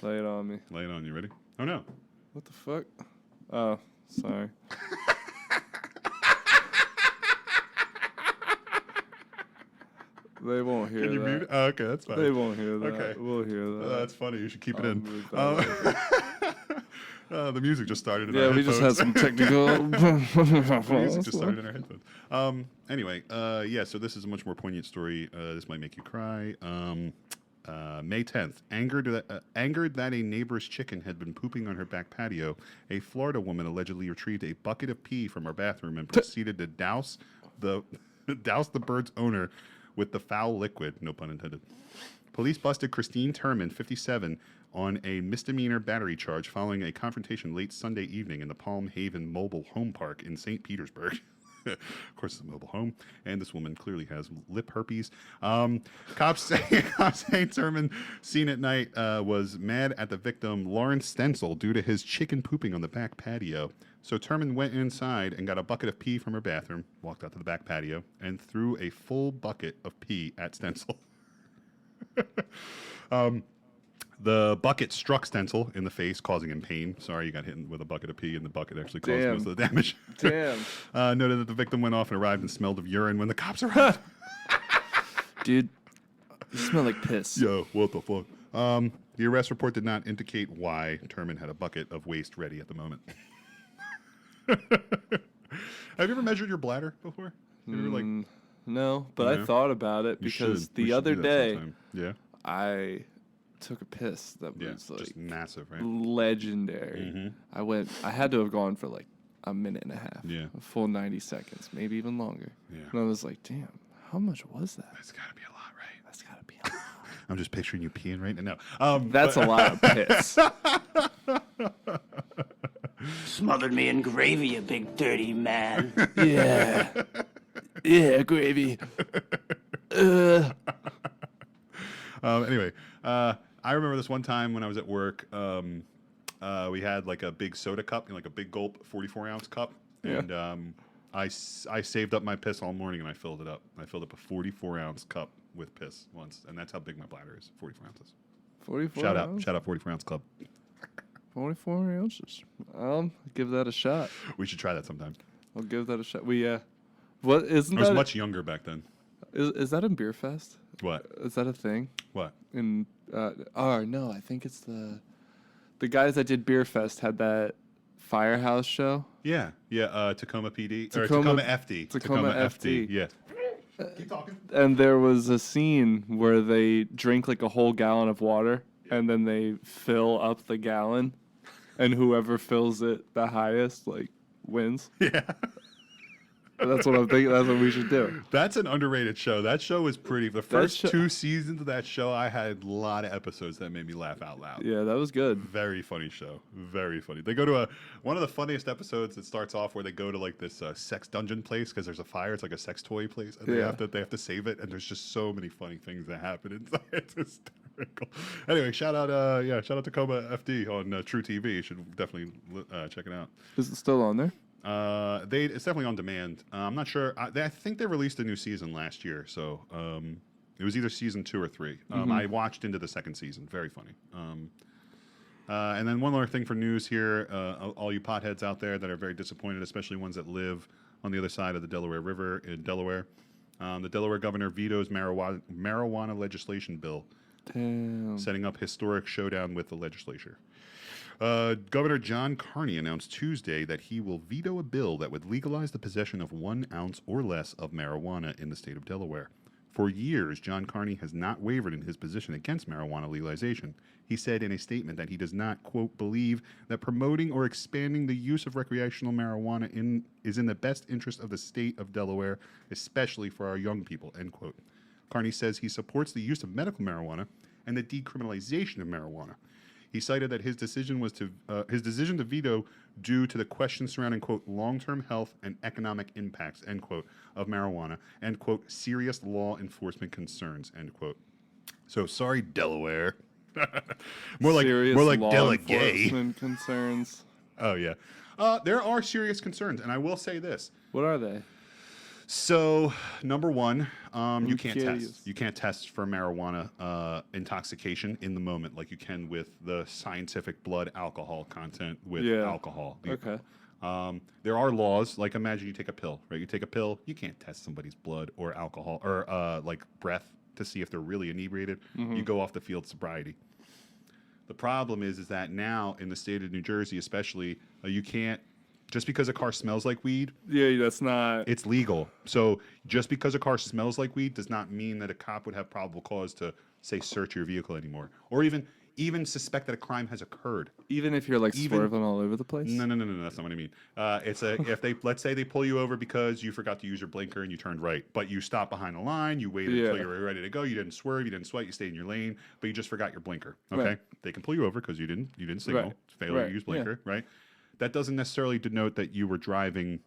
Lay it on me. Lay it on you. Ready? Oh, no. What the fuck? Oh, sorry. They won't hear Can you that. mute it? Oh, okay, that's fine. They won't hear that. Okay. We'll hear that. That's funny. You should keep it I'll in. move that The music just started in yeah, our we headphones. just had some technical. The music just started in our headphones. Anyway, so this is a much more poignant story. This might make you cry. May 10th, angered that a neighbor's chicken had been pooping on her back patio, a Florida woman allegedly retrieved a bucket of pee from her bathroom and proceeded to douse the bird's owner with the foul liquid, no pun intended. Police busted Christine Turman, 57, on a misdemeanor battery charge following a confrontation late Sunday evening in the Palm Haven Mobile Home Park in St. Petersburg. Of course, it's a mobile home, and this woman clearly has lip herpes. Cops say Turman, seen at night, was mad at the victim, Lawrence Stencil, due to his chicken pooping on the back patio. So Turman went inside and got a bucket of pee from her bathroom, walked out to the back patio, and threw a full bucket of pee at Stencil. The bucket struck Stencil in the face, causing him pain. Sorry, you got hit with a bucket of pee, and the bucket actually caused most of the damage. Damn. Noted that the victim went off and arrived and smelled of urine when the cops arrived. Dude, you smell like piss. Yo, what the fuck? The arrest report did not indicate why Turman had a bucket of waste ready at the moment. Have you ever measured your bladder before? No, but I thought about it because the other day, I took a piss that was like just massive, right? Legendary. I had to have gone for like a minute and a half. Yeah. A full 90 seconds, maybe even longer. Yeah. And I was like, damn, how much was that? That's gotta be a lot, right? That's gotta be a lot. I'm just picturing you peeing right now. That's a lot of piss. Smothered me in gravy, you big dirty man. Yeah. Yeah, gravy. Anyway, I remember this one time when I was at work. We had like a big soda cup, like a big gulp 44-ounce cup, and I saved up my piss all morning and I filled it up. I filled up a 44-ounce cup with piss once, and that's how big my bladder is, 44 ounces. 44 Shout ounces. out 44 Ounce Club. 44 ounces. I'll give that a shot. We should try that sometime. I'll give that a shot. What isn't I was that? much younger back then. Is that in Beer Fest? What? Is that a thing? What? In no, I think it's the guys that did Beer Fest had that Firehouse show. Yeah. Tacoma PD or Tacoma- Tacoma FD. Tacoma FD. Yeah. Keep talking. And there was a scene where they drink like a whole gallon of water and then they fill up the gallon, and whoever fills it the highest like wins. Yeah. That's what I'm thinking. That's what we should do. That's an underrated show. That show was pretty. The first 2 seasons of that show, I had a lot of episodes that made me laugh out loud. Yeah, that was good. Very funny show. Very funny. They go to one of the funniest episodes. It starts off where they go to like this sex dungeon place because there's a fire. It's like a sex toy place, and they have to save it. And there's just so many funny things that happen inside. It's hysterical. Anyway, shout out Tacoma FD on True TV. You should definitely check it out. Is it still on there? It's definitely on demand. I'm not sure. I think they released a new season last year, so it was either season 2 or 3. I watched into the second season. Very funny. And then one other thing for news here: all you potheads out there that are very disappointed, especially ones that live on the other side of the Delaware River in Delaware, the Delaware governor vetoes marijuana legislation bill, setting up historic showdown with the legislature. Governor John Carney announced Tuesday that he will veto a bill that would legalize the possession of 1 ounce or less of marijuana in the state of Delaware. For years, John Carney has not wavered in his position against marijuana legalization. He said in a statement that he does not, quote, believe that promoting or expanding the use of recreational marijuana is in the best interest of the state of Delaware, especially for our young people, end quote. Carney says he supports the use of medical marijuana and the decriminalization of marijuana. He cited that his decision to veto due to the questions surrounding, quote, long-term health and economic impacts, end quote, of marijuana, and, quote, serious law enforcement concerns, end quote. So sorry, Delaware. more like law delegate enforcement concerns. Oh yeah, there are serious concerns, and I will say this. What are they? So, number one, you can't can't test. use. You can't test for marijuana intoxication in the moment like you can with the scientific blood alcohol content with alcohol. Okay. There are laws, like imagine you take a pill, right? You take a pill, you can't test somebody's blood or alcohol or like breath to see if they're really inebriated. You go off the field sobriety. The problem is that now in the state of New Jersey especially, you can't, just because a car smells like weed, that's not. it's legal. So just because a car smells like weed does not mean that a cop would have probable cause to, say, search your vehicle anymore, or even suspect that a crime has occurred. Even if you're like swerving all over the place. No, that's not what I mean. If let's say they pull you over because you forgot to use your blinker and you turned right, but you stopped behind the line, you waited until you were ready to go, you didn't swerve, you didn't sweat, you stayed in your lane, but you just forgot your blinker. Okay, Right. They can pull you over because you didn't signal, failure to use blinker, right? That doesn't necessarily denote that you were driving,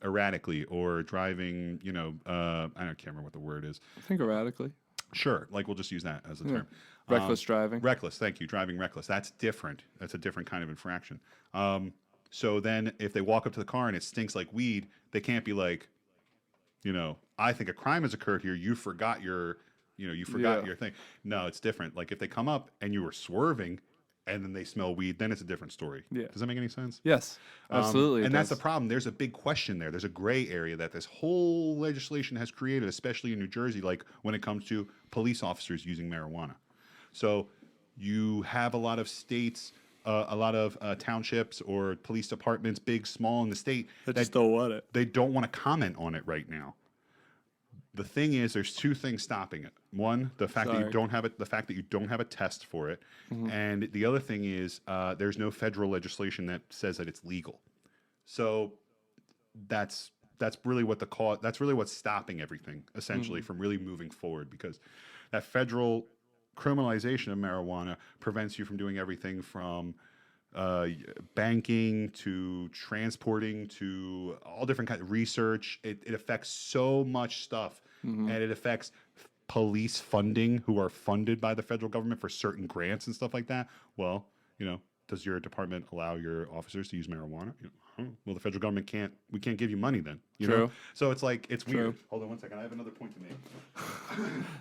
erratically or driving, I can't remember what the word is. I think erratically. Sure, like we'll just use that as a term. Reckless driving. Reckless, thank you. Driving reckless. That's different. That's a different kind of infraction. So then if they walk up to the car and it stinks like weed, they can't be like, I think a crime has occurred here. You forgot your thing. No, it's different. Like if they come up and you were swerving and then they smell weed, then it's a different story. Yeah. Does that make any sense? Yes, absolutely. And that's the problem. There's a big question there. There's a gray area that this whole legislation has created, especially in New Jersey, like when it comes to police officers using marijuana. So you have a lot of states, a lot of townships or police departments, big, small in the state, that just don't want it. They don't want to comment on it right now. The thing is, there's 2 things stopping it. One, the fact that you don't have it, the fact that you don't have a test for it, and the other thing is there's no federal legislation that says that it's legal. So that's really what that's really what's stopping everything essentially from really moving forward, because that federal criminalization of marijuana prevents you from doing everything from banking to transporting to all different kinds of research. It affects so much stuff, and it affects police funding, who are funded by the federal government for certain grants and stuff like that. Well, does your department allow your officers to use marijuana? Well, the federal government we can't give you money then. You know? So it's like, it's weird. Hold on one second. I have another point to make.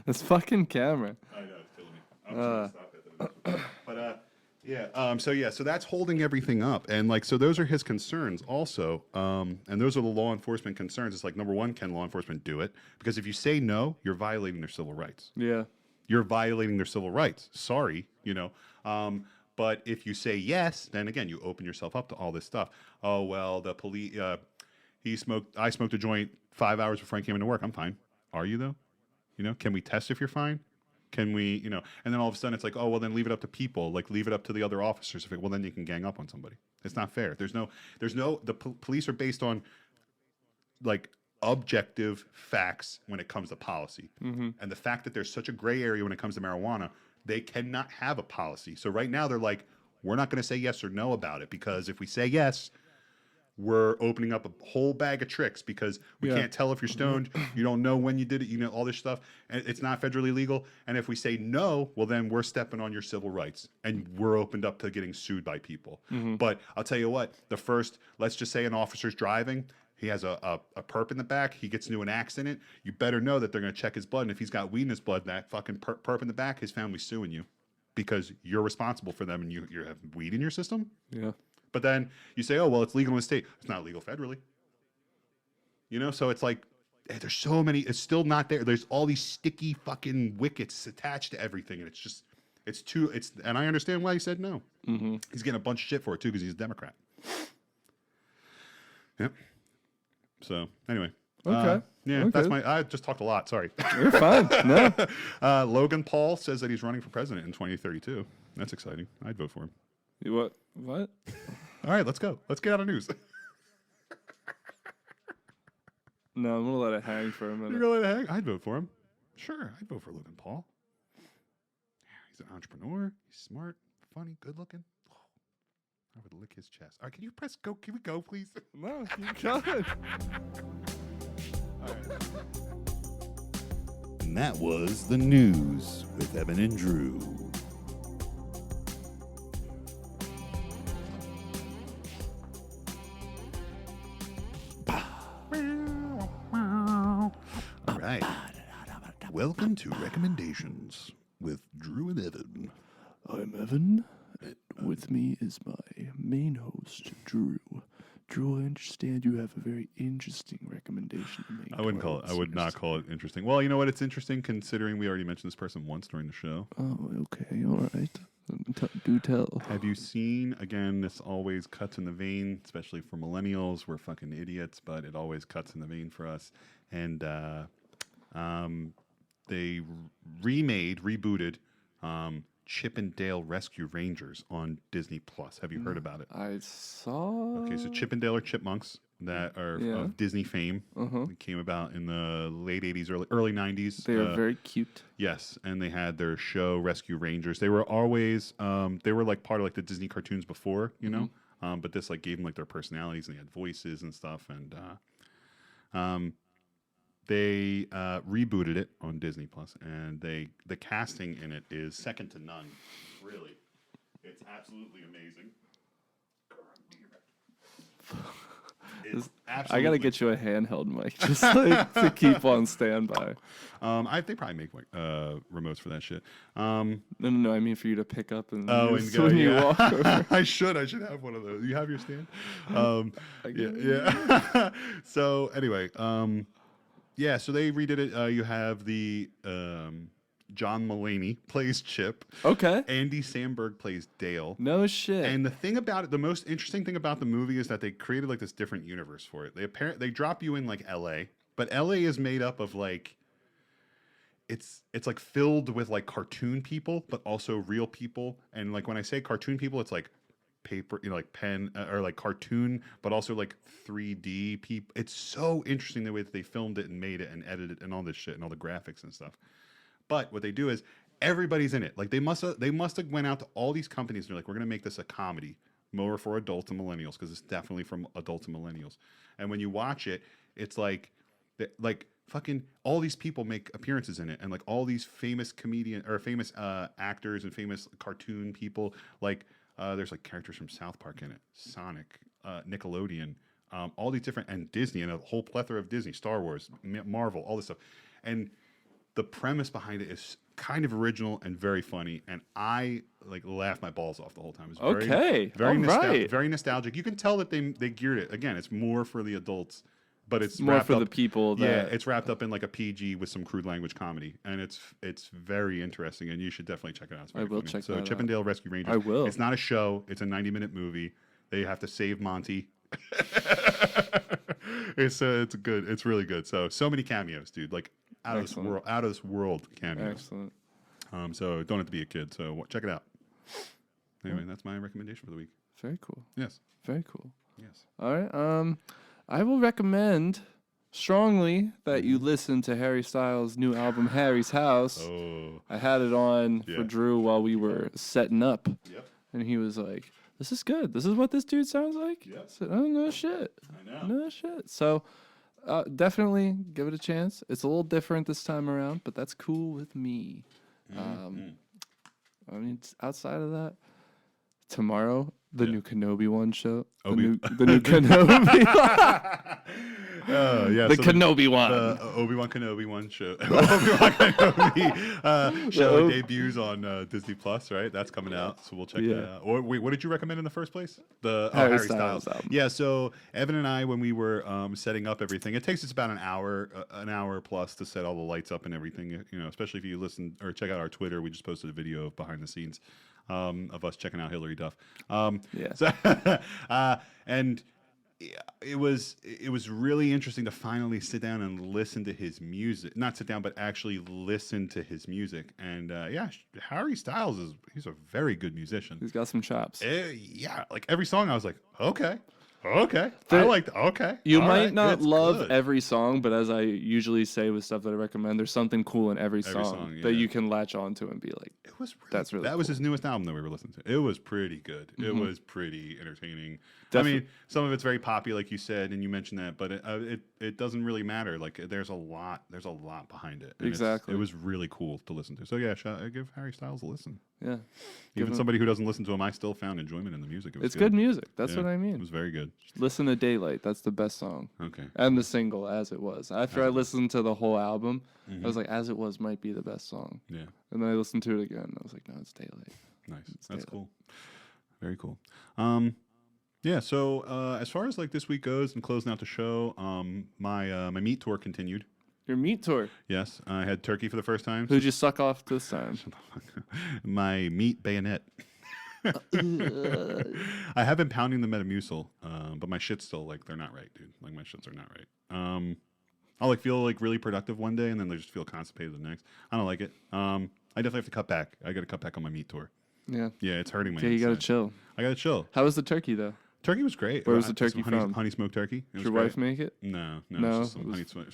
This fucking camera. I know, it's killing me. I'm just going to stop it. But so that's holding everything up, and like so those are his concerns also, and those are the law enforcement concerns. It's like number one, can law enforcement do it? Because if you say no, you're violating their civil rights. Yeah. You're violating their civil rights. Sorry, but if you say yes, then again you open yourself up to all this stuff. Oh well, the police. I smoked a joint 5 hours before I came into work. I'm fine. Are you though? Can we test if you're fine? Can we, and then all of a sudden it's like, oh, well, then leave it up to people, like leave it up to the other officers. Well, then you can gang up on somebody. It's not fair. Police are based on like objective facts when it comes to policy. Mm-hmm. And the fact that there's such a gray area when it comes to marijuana, they cannot have a policy. So right now they're like, we're not going to say yes or no about it, because if we say yes, we're opening up a whole bag of tricks, because we can't tell if you're stoned. You don't know when you did it. All this stuff. And it's not federally legal. And if we say no, well, then we're stepping on your civil rights, and we're opened up to getting sued by people. Mm-hmm. But I'll tell you what, let's just say an officer's driving. He has a perp in the back. He gets into an accident. You better know that they're going to check his blood. And if he's got weed in his blood, that fucking perp in the back, his family's suing you because you're responsible for them and you have weed in your system. Yeah. But then you say, oh, well, it's legal in the state. It's not legal federally. So it's like, there's so many, it's still not there. There's all these sticky fucking wickets attached to everything. And and I understand why he said no. Mm-hmm. He's getting a bunch of shit for it too, because he's a Democrat. Yep. So anyway. Okay. That's I just talked a lot. Sorry. You're fine. No. Logan Paul says that he's running for president in 2032. That's exciting. I'd vote for him. What? All right, let's go. Let's get out of news. No, I'm gonna let it hang for a minute. You're gonna let it hang? I'd vote for him. Sure, I'd vote for Logan Paul. Yeah, he's an entrepreneur. He's smart, funny, good looking. Oh, I would lick his chest. All right, can you press go? Can we go, please? No, you got it. All right. And that was the news with Evan and Drew. All right. Welcome to Recommendations with Drew and Evan. I'm Evan, and with me is my main host, Drew. Drew, I understand you have a very interesting recommendation to make. I would not call it interesting. Well, you know what? It's interesting considering we already mentioned this person once during the show. Oh, okay. All right. Do tell. Have you seen, again, this always cuts in the vein, especially for millennials. We're fucking idiots, but it always cuts in the vein for us. And they rebooted Chip and Dale Rescue Rangers on Disney Plus. Have you heard about it? I saw. Okay, so Chip and Dale are chipmunks that are of Disney fame. They came about in the late 80s, early 90s. They were very cute. Yes, and they had their show Rescue Rangers. They were always they were like part of like the Disney cartoons before, but this like gave them like their personalities, and they had voices and stuff, and they rebooted it on Disney Plus, and the casting in it is second to none. Really, it's absolutely amazing. I gotta get you a handheld mic just like to keep on standby. They probably make like remotes for that shit. No. I mean for you to pick up and and go. When you walk over. I should have one of those. You have your stand? Yeah. So anyway, so they redid it. You have the John Mulaney plays Chip. Okay. Andy Samberg plays Dale. No shit. And the thing about it, the most interesting thing about the movie is that they created like this different universe for it. They drop you in like LA, but LA is made up of like it's like filled with like cartoon people, but also real people. And like when I say cartoon people, it's like paper, like pen or like cartoon, but also like 3D people. It's so interesting the way that they filmed it and made it and edited it and all this shit and all the graphics and stuff. But what they do is everybody's in it. Like they must have went out to all these companies and they're like, we're gonna make this a comedy, more for adults and millennials, because it's definitely from adults and millennials. And when you watch it, it's like fucking all these people make appearances in it, and like all these famous famous actors and famous cartoon people. Like there's like characters from South Park in it, Sonic, Nickelodeon, all these different, and Disney, and a whole plethora of Disney, Star Wars, Marvel, all this stuff. And the premise behind it is kind of original and very funny, and I like laughed my balls off the whole time. It was very nostalgic. You can tell that they geared it. Again, it's more for the adults, but it's more for up, the people. That, it's wrapped up in like a PG with some crude language comedy, and it's very interesting, and you should definitely check it out. It's very funny. Check so that Chip and Dale Rescue Rangers. I will. It's not a show. It's a 90-minute movie. They have to save Monty. It's good. It's really good. So many cameos, dude. Like out of this world cameos. Excellent. So don't have to be a kid. So check it out. Anyway, that's my recommendation for the week. Very cool. Yes. Very cool. Yes. All right. I will recommend strongly that you listen to Harry Styles' new album, Harry's House. Oh. I had it on for Drew while we were setting up. Yep. And he was like, "This is good. This is what this dude sounds like." Yep. I said, "Oh, no shit. I know. No shit." So definitely give it a chance. It's a little different this time around, but that's cool with me. I mean, outside of that, tomorrow, the new Kenobi one show. The new Kenobi. The Kenobi one. The Obi-Wan Kenobi one show. Obi-Wan Kenobi show debuts on Disney Plus, right? That's coming out, so we'll check that out. Or wait, what did you recommend in the first place? The Harry Styles album. Yeah, so Evan and I, when we were setting up everything, it takes us about an hour plus to set all the lights up and everything. You know, especially if you listen or check out our Twitter. We just posted a video of behind the scenes of us checking out Hillary Duff. And it was really interesting to finally sit down and listen to his music. Not sit down, but actually listen to his music. And Harry Styles he's a very good musician. He's got some chops. Like every song I was like, okay. You might not love every song, but as I usually say with stuff that I recommend, there's something cool in every song that you can latch onto and be like, that's really that cool. was his newest album that we were listening to. It was pretty good. It was pretty entertaining. I mean, some of it's very poppy, like you said, and you mentioned that, but it doesn't really matter. Like there's a lot behind it. And exactly. It was really cool to listen to. So yeah, give Harry Styles a listen. Yeah. Even somebody who doesn't listen to him, I still found enjoyment in the music. It's good music. That's what I mean. It was very good. Listen to Daylight. That's the best song. Okay. And the single, As It Was. After I listened to the whole album, I was like, As It Was might be the best song. Yeah. And then I listened to it again. I was like, no, it's Daylight. Nice. That's Daylight. Cool. Very cool. Yeah. So as far as like this week goes and closing out the show, my meat tour continued. Your meat tour? Yes. I had turkey for the first time. Who'd you suck off this time? My meat bayonet. I have been pounding the Metamucil, but my shit's still like they're not right, dude. Like my shits are not right. I'll like feel like really productive one day and then I just feel constipated the next. I don't like it. I definitely have to cut back. I got to cut back on my meat tour. Yeah. Yeah, it's hurting my. Yeah, you gotta chill. I gotta chill. How was the turkey though? Turkey was great. Where was the turkey from? Honey smoked turkey. Did your wife make it? No. Just some honey from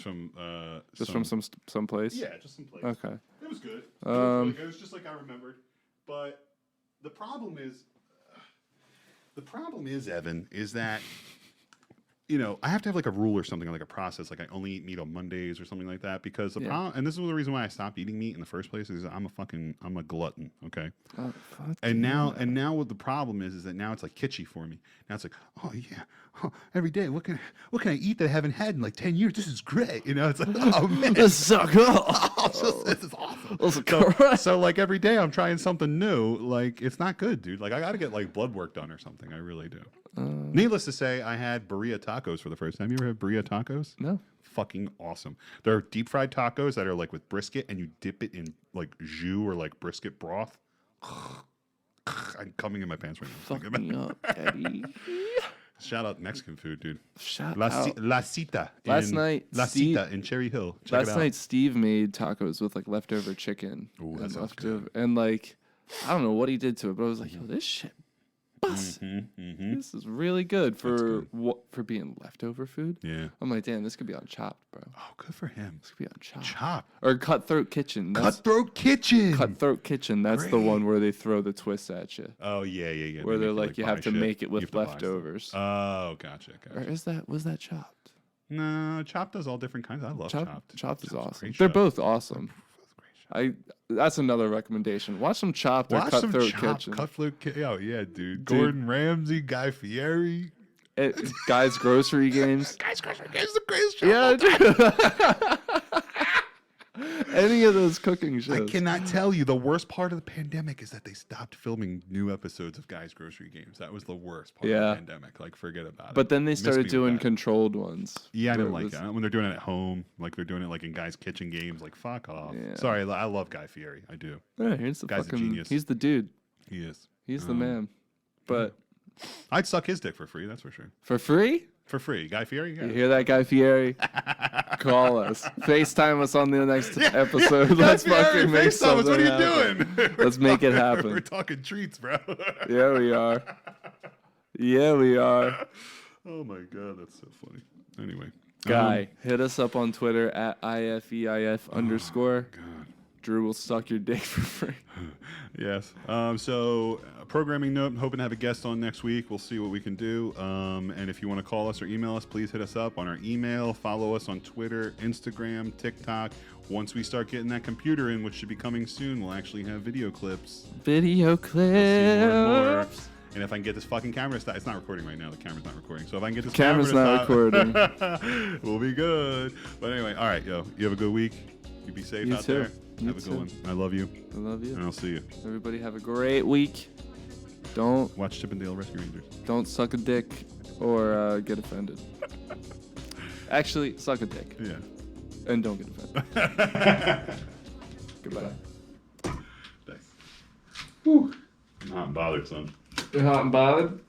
some place. Yeah, just some place. Okay. It was good. It was just like I remembered. But the problem is, Evan, is that you know, I have to have like a rule or something, like a process. Like I only eat meat on Mondays or something like that because the problem, and this is the reason why I stopped eating meat in the first place, is I'm a glutton. Okay. Oh, and now what the problem is that now it's like kitschy for me. Now it's like, oh yeah, every day, what can I eat that I haven't had in like 10 years? This is great. You know, it's like, oh man, this is so cool. This is awesome. So like every day I'm trying something new. Like it's not good, dude. Like I got to get like blood work done or something. I really do. Needless to say, I had birria tacos for the first time. You ever had birria tacos? No. Fucking awesome. They're deep fried tacos that are like with brisket, and you dip it in like jus or like brisket broth. I'm coming in my pants right now. Fuck me up, Eddie. Shout out Mexican food, dude. Shout out. La Cita. La Cita in Cherry Hill. Check it out. Last night, Steve made tacos with like leftover chicken. Ooh, that sounds good. And like, I don't know what he did to it, but I was like, yo, this shit This is really good for being leftover food. Yeah. I'm like, damn, this could be on Chopped, bro. Oh, good for him. This could be on Chopped. Chopped. Or Cutthroat Kitchen. Cutthroat Kitchen. Cutthroat Kitchen. That's the one where they throw the twists at you. Oh, yeah. Where they're like, you have to make it with leftovers. Oh, gotcha. Or was that Chopped? No, Chopped does all different kinds. I love Chopped. Chopped is awesome. They're both awesome. That's another recommendation. Watch some Chopped or Cutthroat Kitchen. Cutthroat Kitchen. Oh yeah, dude. Gordon Ramsay, Guy Fieri. Guys Grocery Games. Guys Grocery Games is the greatest show. Yeah, dude. any of those cooking shows. I cannot tell you. The worst part of the pandemic is that they stopped filming new episodes of Guy's Grocery Games. That was the worst part of the pandemic. Like, forget about it. But then they Miss started me doing with that. controlled ones. Yeah, I didn't like that. When they're doing it at home, like they're doing it like in Guy's Kitchen Games, like fuck off. Yeah. Sorry, I love Guy Fieri. I do. Yeah, he's the Guy's a genius. He's the dude. He is. He's the man. But I'd suck his dick for free, that's for sure. for free? For free. Guy Fieri? Yeah. You hear that, Guy Fieri? Call us. FaceTime us on the next episode. Let's fucking make something what are you happen. doing? Let's make it happen. We're talking treats, bro. Yeah, we are. Yeah, we are. Oh my god, that's so funny. Anyway. Guy, hit us up on Twitter at IFEIF_. God. Drew will suck your dick for free. Yes. So, programming note, I'm hoping to have a guest on next week. We'll see what we can do. And if you want to call us or email us, please hit us up on our email. Follow us on Twitter, Instagram, TikTok. Once we start getting that computer in, which should be coming soon, we'll actually have video clips. Video clips. And if I can get this fucking camera to stop, it's not recording right now. The camera's not recording. So if I can get this Camera's not recording, we'll be good. But anyway, all right, yo, you have a good week. You be safe out there. Have a good one. I love you. I love you. And I'll see you. Everybody have a great week. Don't watch Chippendale Rescue Rangers. Don't suck a dick or get offended. Actually, suck a dick. Yeah. And don't get offended. Goodbye. Nice. Whew. I'm hot and bothered, son. You're hot and bothered?